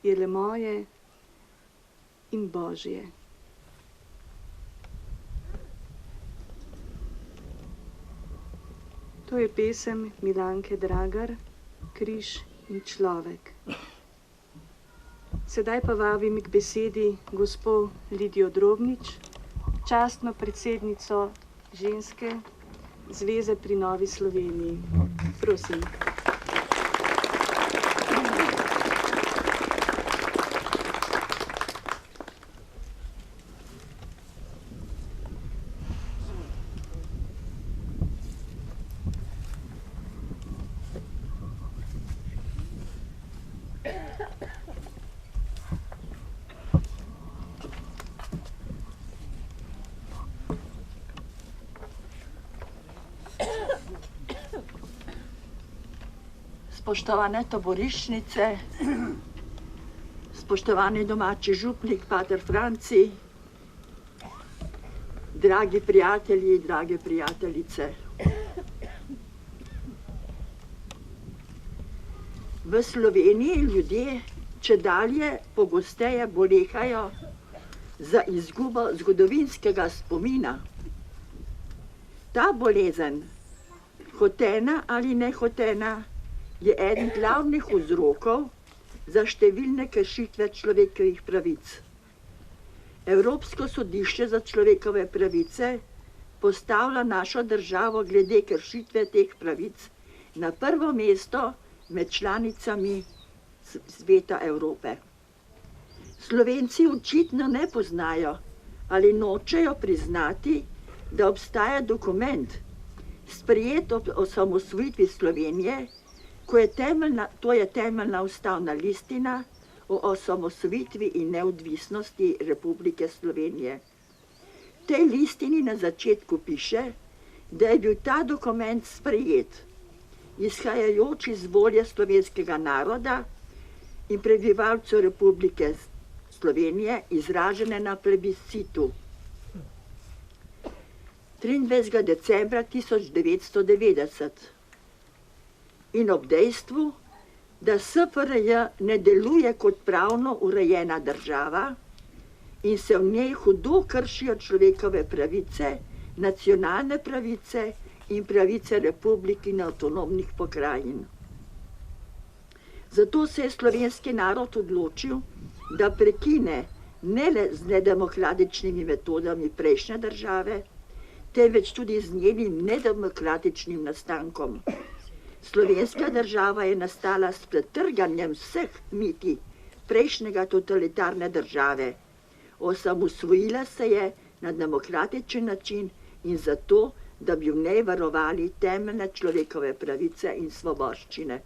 je le moje in Božje. To je pesem Milanke Dragar, Križ in človek. Sedaj pa vabim k besedi gospo Lidijo Drobnič, častno predsednico Ženske zveze pri Novi Sloveniji. Prosim. Spoštovane taboriščnice, spoštovani domači župnik, pater Franci, dragi prijatelji, drage prijateljice. V Sloveniji ljudje čedalje pogosteje bolehajo za izgubo zgodovinskega spomina. Ta bolezen, hotena ali nehotena, je eden glavnih vzrokov za številne kršitve človekovih pravic. Evropsko sodišče za človekove pravice postavlja našo državo glede kršitve teh pravic na prvo mesto med članicami Sveta Evrope. Slovenci očitno ne poznajo ali nočejo priznati, da obstaja dokument, sprejet ob osamosvojitvi Slovenije, to je temeljna ustavna listina o osamosvojitvi in neodvisnosti Republike Slovenije. V tej listini na začetku piše, da je bil ta dokument sprejet, izhajajoč iz volje slovenskega naroda in prebivalcev Republike Slovenije, izražene na plebiscitu 23. decembra 1990 in ob dejstvu, da SFRJ ne deluje kot pravno urejena država in se v njej hudo kršijo človekove pravice, nacionalne pravice in pravice republik in avtonomnih pokrajin. Zato se je slovenski narod odločil, da prekine ne le z nedemokratičnimi metodami prejšnje države, temveč tudi z njenim nedemokratičnim nastankom. Slovenska država je nastala s pretrganjem vseh miti prejšnjega totalitarne države. Osamosvojila se je na demokratičen način in zato, da bi v njej varovali temeljne človekove pravice in svoboščine.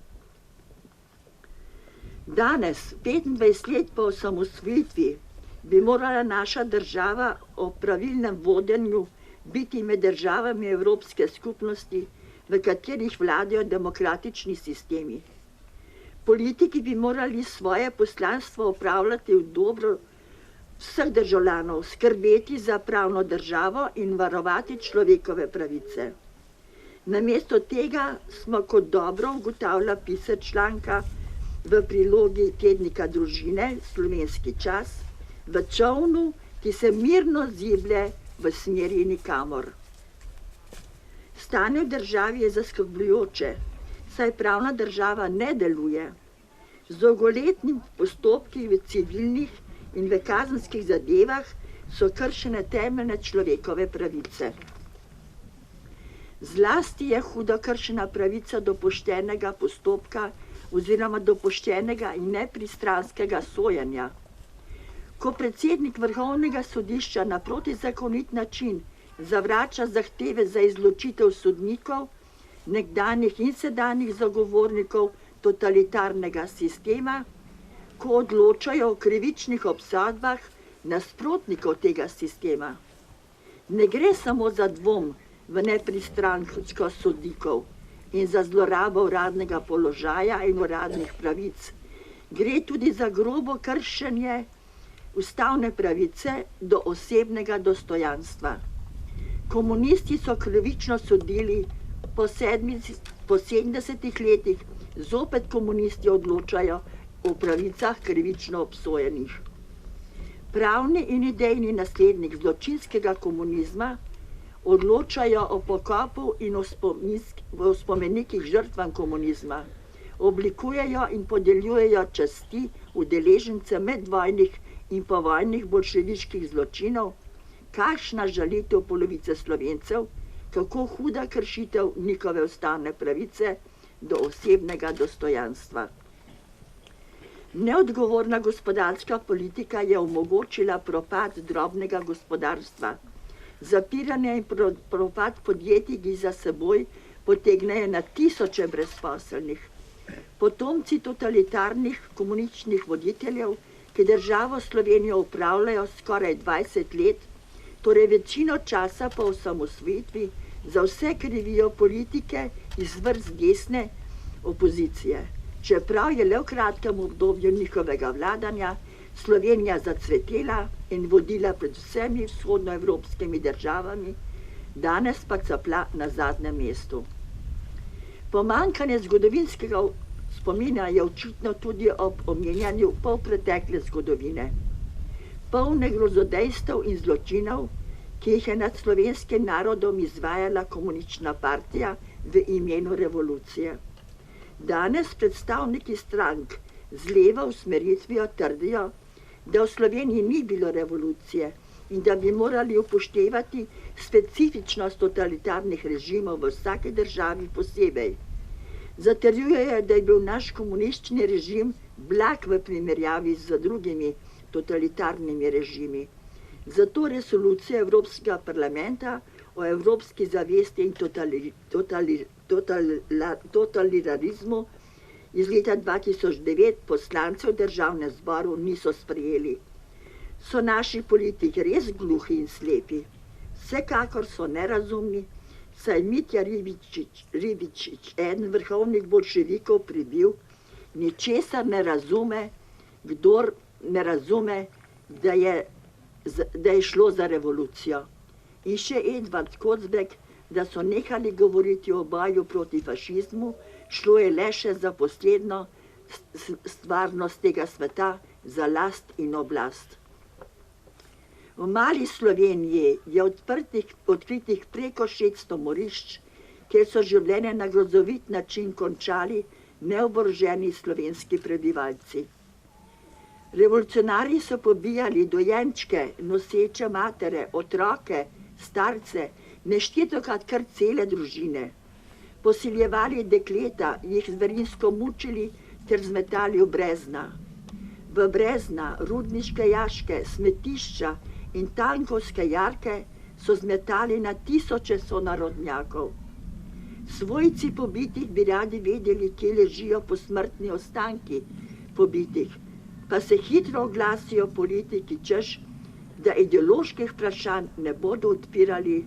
Danes, 25 let po osamosvojitvi, bi morala naša država o pravilnem vodenju biti med državami Evropske skupnosti, v katerih vladajo demokratični sistemi. Politiki bi morali svoje poslanstvo opravljati v dobro vseh državljanov, skrbeti za pravno državo in varovati človekove pravice. Namesto tega smo, kot dobro ugotavlja pisec članka v prilogi tednika Družine, Slovenski čas, v čolnu, ki se mirno ziblje v smeri nikamor. Stanje v državi je zaskrbljujoče, saj pravna država ne deluje. Z dolgoletnimi postopki v civilnih in v kazenskih zadevah so kršene temeljne človekove pravice. Zlasti je hudo kršena pravica do poštenega postopka oziroma do poštenega in nepristranskega sojenja. Ko predsednik Vrhovnega sodišča na protizakonit način zavrača zahteve za izločitev sodnikov, nekdanjih in sedanjih zagovornikov totalitarnega sistema, ko odločajo o krivičnih obsodbah nasprotnikov tega sistema. Ne gre samo za dvom v nepristranskost sodnikov in za zlorabo uradnega položaja in uradnih pravic. Gre tudi za grobo kršenje ustavne pravice do osebnega dostojanstva. Komunisti so krivično sodili po 70 letih, zopet komunisti odločajo o pravicah krivično obsojenih. Pravni in idejni naslednik zločinskega komunizma odločajo o pokopu in o spomenikih žrtvam komunizma, oblikujejo in podeljujejo časti udeležencem medvojnih in povojnih boljševiških zločinov, kakšna žalitev polovice Slovencev, kako huda kršitev njihove ustavne pravice do osebnega dostojanstva. Neodgovorna gospodarska politika je omogočila propad drobnega gospodarstva, zapiranje in propad podjetij, ki za seboj potegnejo na tisoče brezposelnih. Potomci totalitarnih komunističnih voditeljev, ki državo Slovenijo upravljajo skoraj 20 let, torej večino časa po osamosvojitvi, za vse krivijo politike iz vrst desne opozicije. Čeprav je le v kratkem obdobju njihovega vladanja Slovenija zacvetela in vodila pred vsemi vzhodnoevropskimi državami, danes pa caplja na zadnjem mestu. Pomanjkanje zgodovinskega spomina je očitno tudi ob omenjanju polpretekle zgodovine. Polne grozodejstev in zločinov, ki jih je nad slovenskim narodom izvajala komunistična partija v imenu revolucije. Danes predstavniki strank z levo usmeritvijo trdijo, da v Sloveniji ni bilo revolucije in da bi morali upoštevati specifičnost totalitarnih režimov v vsaki državi posebej. Zatrjujejo, da je bil naš komunistični režim blag v primerjavi z drugimi totalitarnimi režimi. Zato resolucija Evropskega parlamenta o evropski zavesti in totalitarizmu iz leta 2009 poslancev v državnem zboru niso sprejeli. So naši politiki res gluhi in slepi? Vsekakor so nerazumni, saj Mitja Ribičič, eden vrhovnih boljševikov, pribil, ničesar ne razume, kdor ne razume, da je šlo za revolucijo. In še Edvard Kocbek, da so nehali govoriti o boju proti fašizmu, šlo je le še za posledno stvarnost tega sveta, za last in oblast. V mali Sloveniji je odkritih preko 600 morišč, kjer so življenje na grozovit način končali neoboroženi slovenski prebivalci. Revolucionarji so pobijali dojenčke, noseče matere, otroke, starce, neštetokrat kar cele družine. Posiljevali dekleta, jih zverinsko mučili ter zmetali v brezna. V brezna, rudniške jaške, smetišča in tankovske jarke so zmetali na tisoče sonarodnjakov. Svojci pobitih bi radi vedeli, kje ležijo posmrtni ostanki pobitih, pa se hitro oglasijo politiki, češ, da ideoloških vprašanj ne bodo odpirali,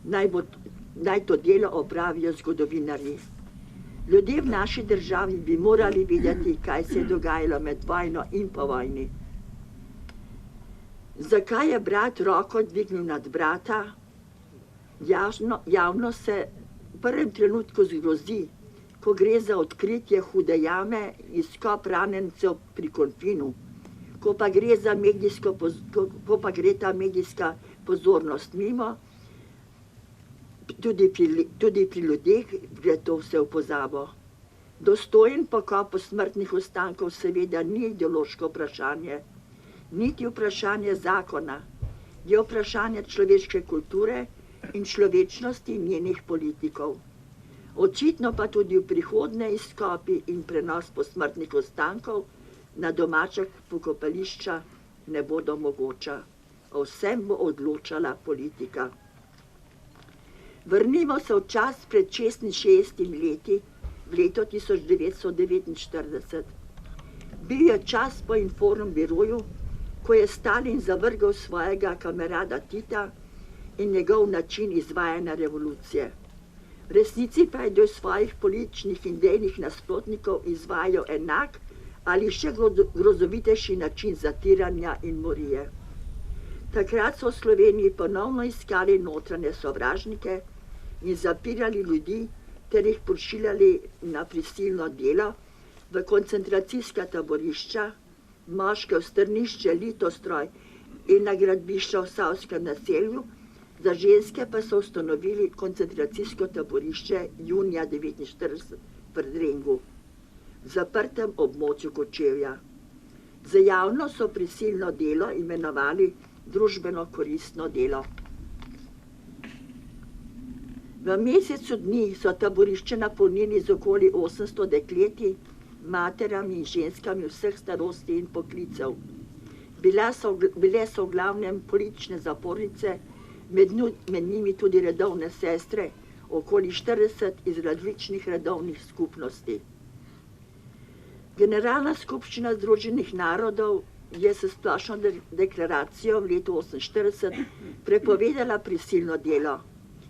naj to delo opravijo zgodovinarji. Ljudje v naši državi bi morali vedeti, kaj se je dogajalo med vojno in po vojni. Zakaj je brat roko dvignil nad brata? Javno se v prvem trenutku zgrozi, ko gre za odkritje hude jame, izkop ranjencev pri Konfinu, ko pa gre ta medijska pozornost mimo, tudi pri ljudeh gre to vse v pozabo. Dostojen pokop posmrtnih ostankov seveda ni ideološko vprašanje, niti vprašanje zakona, je vprašanje človeške kulture in človečnosti njenih politikov. Očitno pa tudi v prihodnje izkopi in prenos posmrtnih ostankov na domača pokopališča ne bodo mogoča. O vsem bo odločala politika. Vrnimo se v čas pred 66 leti, v leto 1949. Bil je čas po Informbiroju, ko je Stalin zavrgel svojega kamerada Tita in njegov način izvajanja revolucije. V resnici pa je do svojih političnih in idejnih nasprotnikov izvajal enak ali še grozovitejši način zatiranja in morije. Takrat so v Sloveniji ponovno iskali notranje sovražnike in zapirali ljudi ter jih pošiljali na prisilno delo v koncentracijska taborišča, moške v strnišče Litostroj in na gradbišča v Savskem naselju, za ženske pa so ustanovili koncentracijsko taborišče junija 1949 v Drengu, v zaprtem območju Kočevja. Za javno so prisilno delo imenovali družbeno koristno delo. V mesecu dni so taborišče napolnili z okoli 800 dekleti, materami in ženskami vseh starosti in poklicev. Bile so v glavnem politične zapornice, med njimi tudi redovne sestre, okoli 40 iz različnih redovnih skupnosti. Generalna skupščina Združenih narodov je s splošno deklaracijo v letu 1948 prepovedala prisilno delo.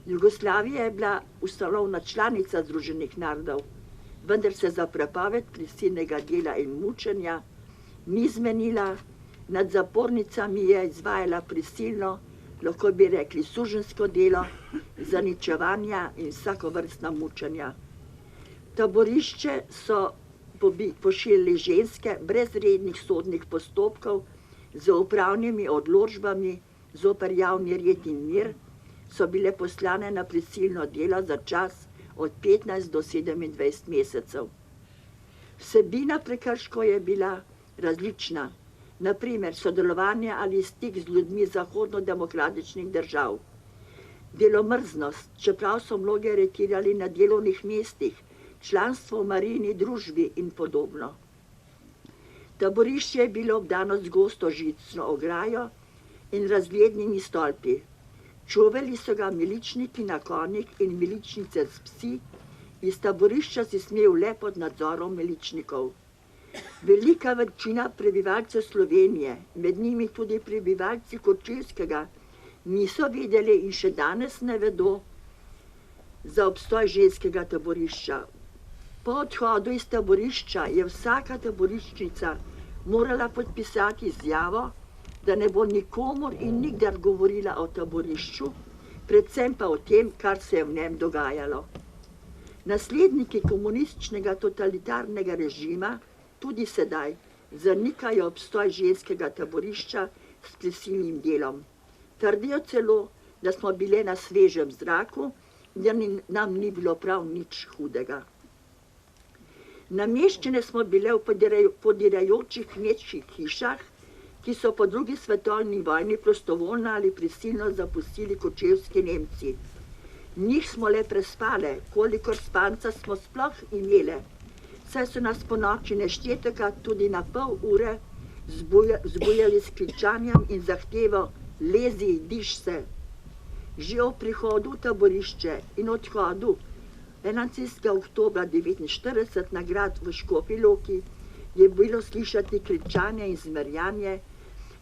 Jugoslavija je bila ustanovna članica Združenih narodov, vendar se za prepoved prisilnega dela in mučenja ni zmenila, nad zapornicami je izvajala prisilno, lahko bi rekli suženjsko delo, zaničevanja in vsakovrstna mučenja. Taborišče so pošiljali ženske brez rednih sodnih postopkov z upravnimi odločbami zoper javni red in mir, so bile poslane na prisilno delo za čas od 15 do 27 mesecev. Vsebina prekrškov je bila različna. naprimer sodelovanje ali stik z ljudmi zahodno-demokratičnih držav. Delomrznost, čeprav so mnoge aretirali na delovnih mestih, članstvo v marijini družbi in podobno. Taborišče je bilo obdano z gosto žicno ograjo in razglednimi stolpi. Čuvali so ga miličniki na konjih in miličnice s psi, iz taborišča si smel le pod nadzorom miličnikov. Velika večina prebivalcev Slovenije, med njimi tudi prebivalci Kočevskega, niso vedeli in še danes ne vedo za obstoj ženskega taborišča. Po odhodu iz taborišča je vsaka taboriščnica morala podpisati izjavo, da ne bo nikomur in nikdar govorila o taborišču, predvsem pa o tem, kar se je v njem dogajalo. Nasledniki komunističnega totalitarnega režima tudi sedaj zanikajo obstoj ženskega taborišča s prisilnim delom. Trdijo celo, da smo bile na svežem zraku, da nam ni bilo prav nič hudega. Nameščene smo bile v podirajočih kmečkih hišah, ki so po drugi svetovni vojni prostovoljno ali prisilno zapustili kočevski Nemci. V njih smo le prespale, kolikor spanca smo sploh imele, saj so nas po noči neštetokrat tudi na pol ure zbujali s kričanjem in zahtevo lezi, diš se. Že o prihodu v taborišče in odhodu 21. oktobra 1949 na grad v Škofji Loki je bilo slišati kričanje in zmerjanje,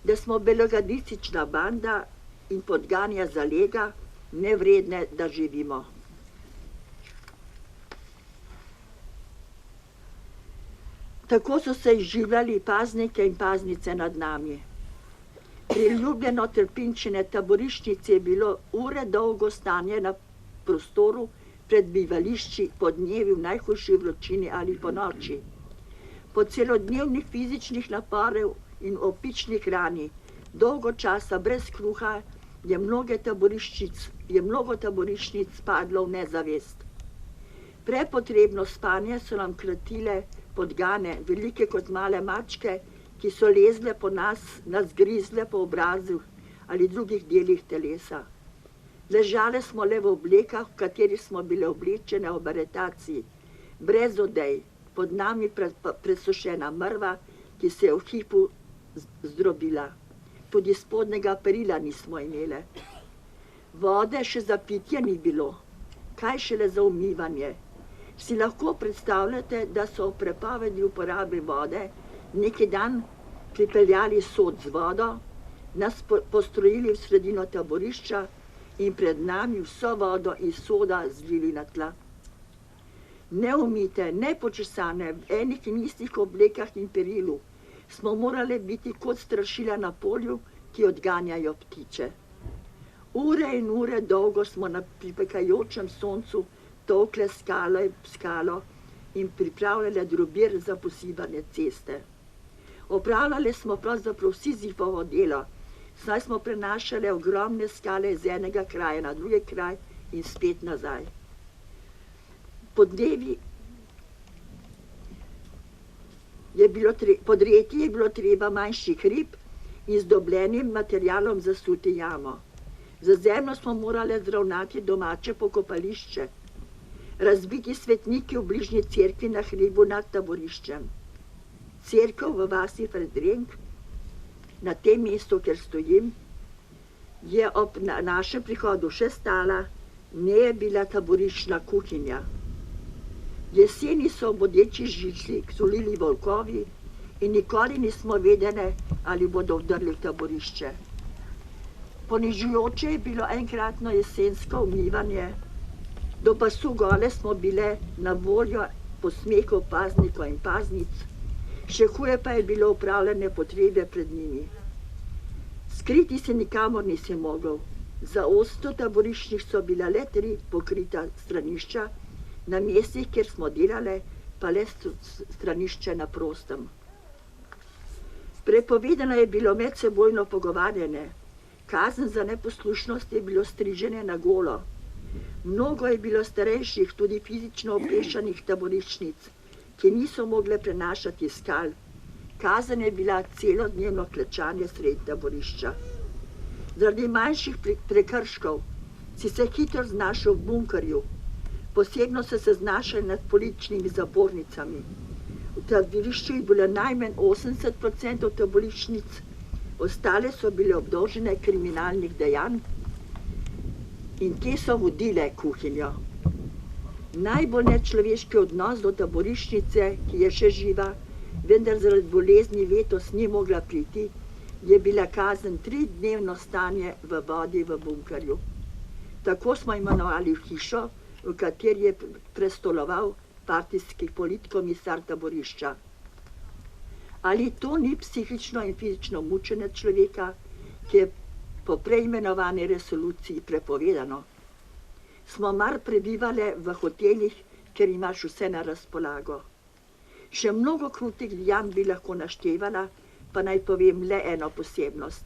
da smo belogadistična banda in podganja zalega, nevredne, da živimo. Tako so se izživljali paznike in paznice nad nami. Priljubljeno trpinčine taboriščnice je bilo ure dolgo stanje na prostoru pred bivališči po dnevi v najhujši vročini ali po noči. Po celodnevnih fizičnih naporov in opični hrani, dolgo časa brez kruha, je mnogo taboriščnic padlo v nezavest. Prepotrebno spanje so nam kratile podgane, velike kot male mačke, ki so lezle po nas grizle po obrazu ali drugih delih telesa. Ležale smo le v oblekah, v katerih smo bile oblečene ob aretaciji, brez odej, pod nami presušena mrva, ki se je v hipu zdrobila. Tudi spodnjega perila nismo imele. Vode še za pitje ni bilo, kaj šele za umivanje. Si lahko predstavljate, da so v prepovedi uporabe vode neki dan pripeljali sod z vodo, nas postrojili v sredino taborišča in pred nami vso vodo iz soda zlili na tla. Neumite, nepočesane, v enih in istih oblekah in perilu smo morali biti kot strašila na polju, ki odganjajo ptiče. Ure in ure dolgo smo na pripekajočem soncu tolkle skalo in pripravljale drobir za posipanje ceste. Opravljali smo pravzaprav Sizifovo delo, saj smo prenašali ogromne skale iz enega kraja na drugi kraj in spet nazaj. Podreti je bilo treba manjši hrib in z dobljenim materialom zasuti jamo. Za zemljo smo morali zravnati domače pokopališče, razbiti svetniki v bližnji cerkvi na hribu nad taboriščem. Cerkev v vasi Fredrenk, na tem mestu, kjer stojim, je ob našem prihodu še stala, ne je bila taboriščna kuhinja. Jeseni so v bodeči žičli solili volkovi in nikoli nismo vedeli, ali bodo vdrli v taborišče. Ponižujoče je bilo enkratno jesensko umivanje, do pasu gole smo bile na voljo posmehov paznikov in paznic, še huje pa je bilo upravljanje potrebe pred njimi. Skriti se nikamor nisi mogel. Za 800 taboriščnih so bila le 3 pokrita stranišča, na mestih, kjer smo delali, pa le stranišče na prostem. Prepovedano je bilo medsebojno pogovarjanje. Kazen za neposlušnost je bilo striženje na golo. Mnogo je bilo starejših, tudi fizično opešanih taboriščnic, ki niso mogle prenašati skal. Kazen je bila celodnevno klečanje sredi taborišča. Zaradi manjših prekrškov si se hitro znašel v bunkerju. Posebno so se znašali nad političnimi zapornicami. V taborišču je bilo najmanj 80% taboriščnic, ostale so bile obdolžene kriminalnih dejanj in te so vodile kuhinjo. Najbolj nečloveški odnos do taboriščnice, ki je še živa, vendar zaradi bolezni letos ni mogla priti, je bila kazen 3-dnevno stanje v vodi v bunkerju. Tako smo imenovali hišo, v kateri je prestoloval partijski politkomisar taborišča. Ali to ni psihično in fizično mučenje človeka, ki je po preimenovani resoluciji prepovedano? Smo mar prebivali v hotelih, ker imaš vse na razpolago. Še mnogo krutih dejanj bi lahko naštevala, pa naj povem le eno posebnost.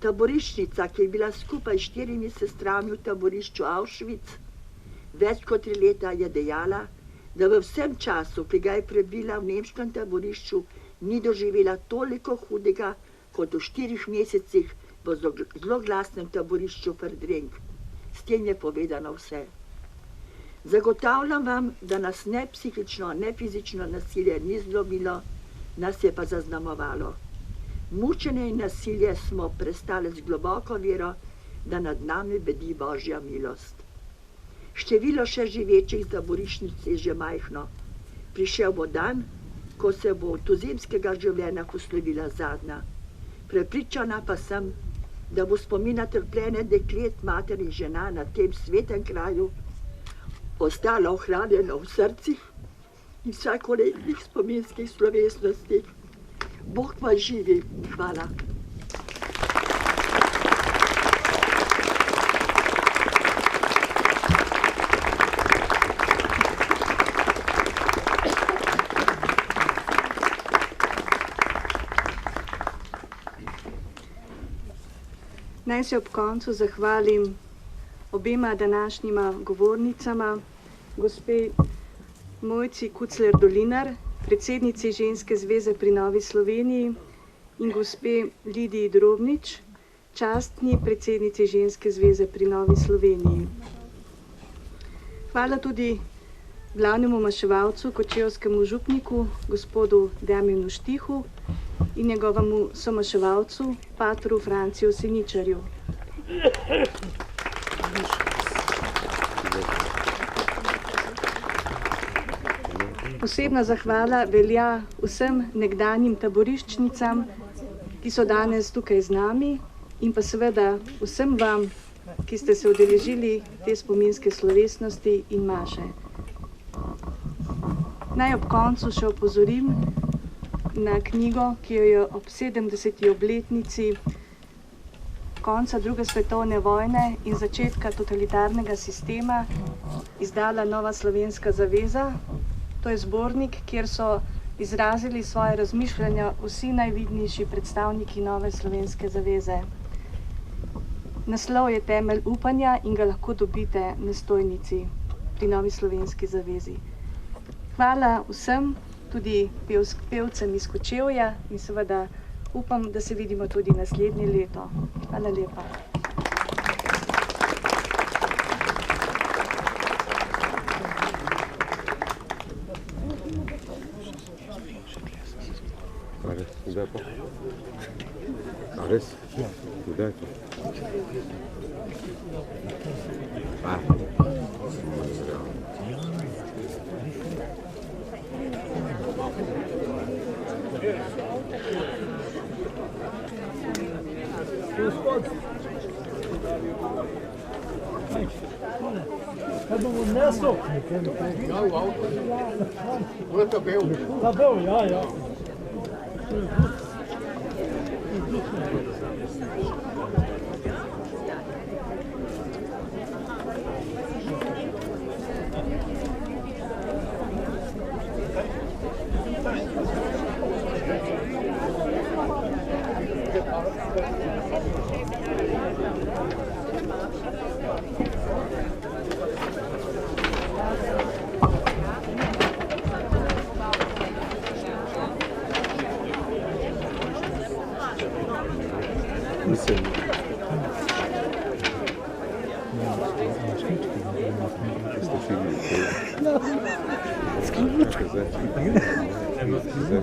Taboriščnica, ki je bila skupaj s 4 sestrami v taborišču Auschwitz, več kot 3 leta je dejala, da v vsem času, ki ga je prebila v nemškem taborišču, ni doživela toliko hudega, kot v 4 mesecih v zloglasnem taborišču Verdreng. S tem je povedano vse. Zagotavljam vam, da nas ne psihično, ne fizično nasilje ni zlomilo, nas je pa zaznamovalo. Mučenje in nasilje smo prestali z globoko vero, da nad nami bedi Božja milost. Število še živečih taboriščnic je že majhno. Prišel bo dan, ko se bo od tuzemskega življenja poslovila zadnja. Prepričana pa sem, da bo spomina trpljenja deklet, mater in žena na tem svetem kraju ostala ohranjena v srcih in vsakoletnih spominskih slovesnostih. Bog vas živi. Hvala. Naj se ob koncu zahvalim obema današnjima govornicama, gospe Mojci Kucler-Dolinar, predsednici Ženske zveze pri Novi Sloveniji, in gospe Lidiji Drobnič, častni predsednici Ženske zveze pri Novi Sloveniji. Hvala tudi glavnemu maševalcu, kočevskemu župniku, gospodu Damjanu Štihu, in njegovemu somaševalcu, patru Franciju Seničarju. Posebna zahvala velja vsem nekdanjim taboriščnicam, ki so danes tukaj z nami, in pa seveda vsem vam, ki ste se udeležili te spominske slovesnosti in maše. Naj ob koncu še opozorim na knjigo, ki jo je ob 70. obletnici konca II. Svetovne vojne in začetka totalitarnega sistema izdala Nova slovenska zaveza. To je zbornik, kjer so izrazili svoje razmišljanja vsi najvidnejši predstavniki Nove slovenske zaveze. Naslov je Temelj upanja in ga lahko dobite na stojnici pri Novi slovenski zavezi. Hvala vsem, tudi pevcem iz Kočevja, in seveda upam, da se vidimo tudi naslednje leto. Hvala lepa. Kdaj pa? A res? Kdaj to? Kaj bomo nesel? Ja, v avto. To je tabel. Tabel, ja, ja. Mislim, ste figli, zdaj,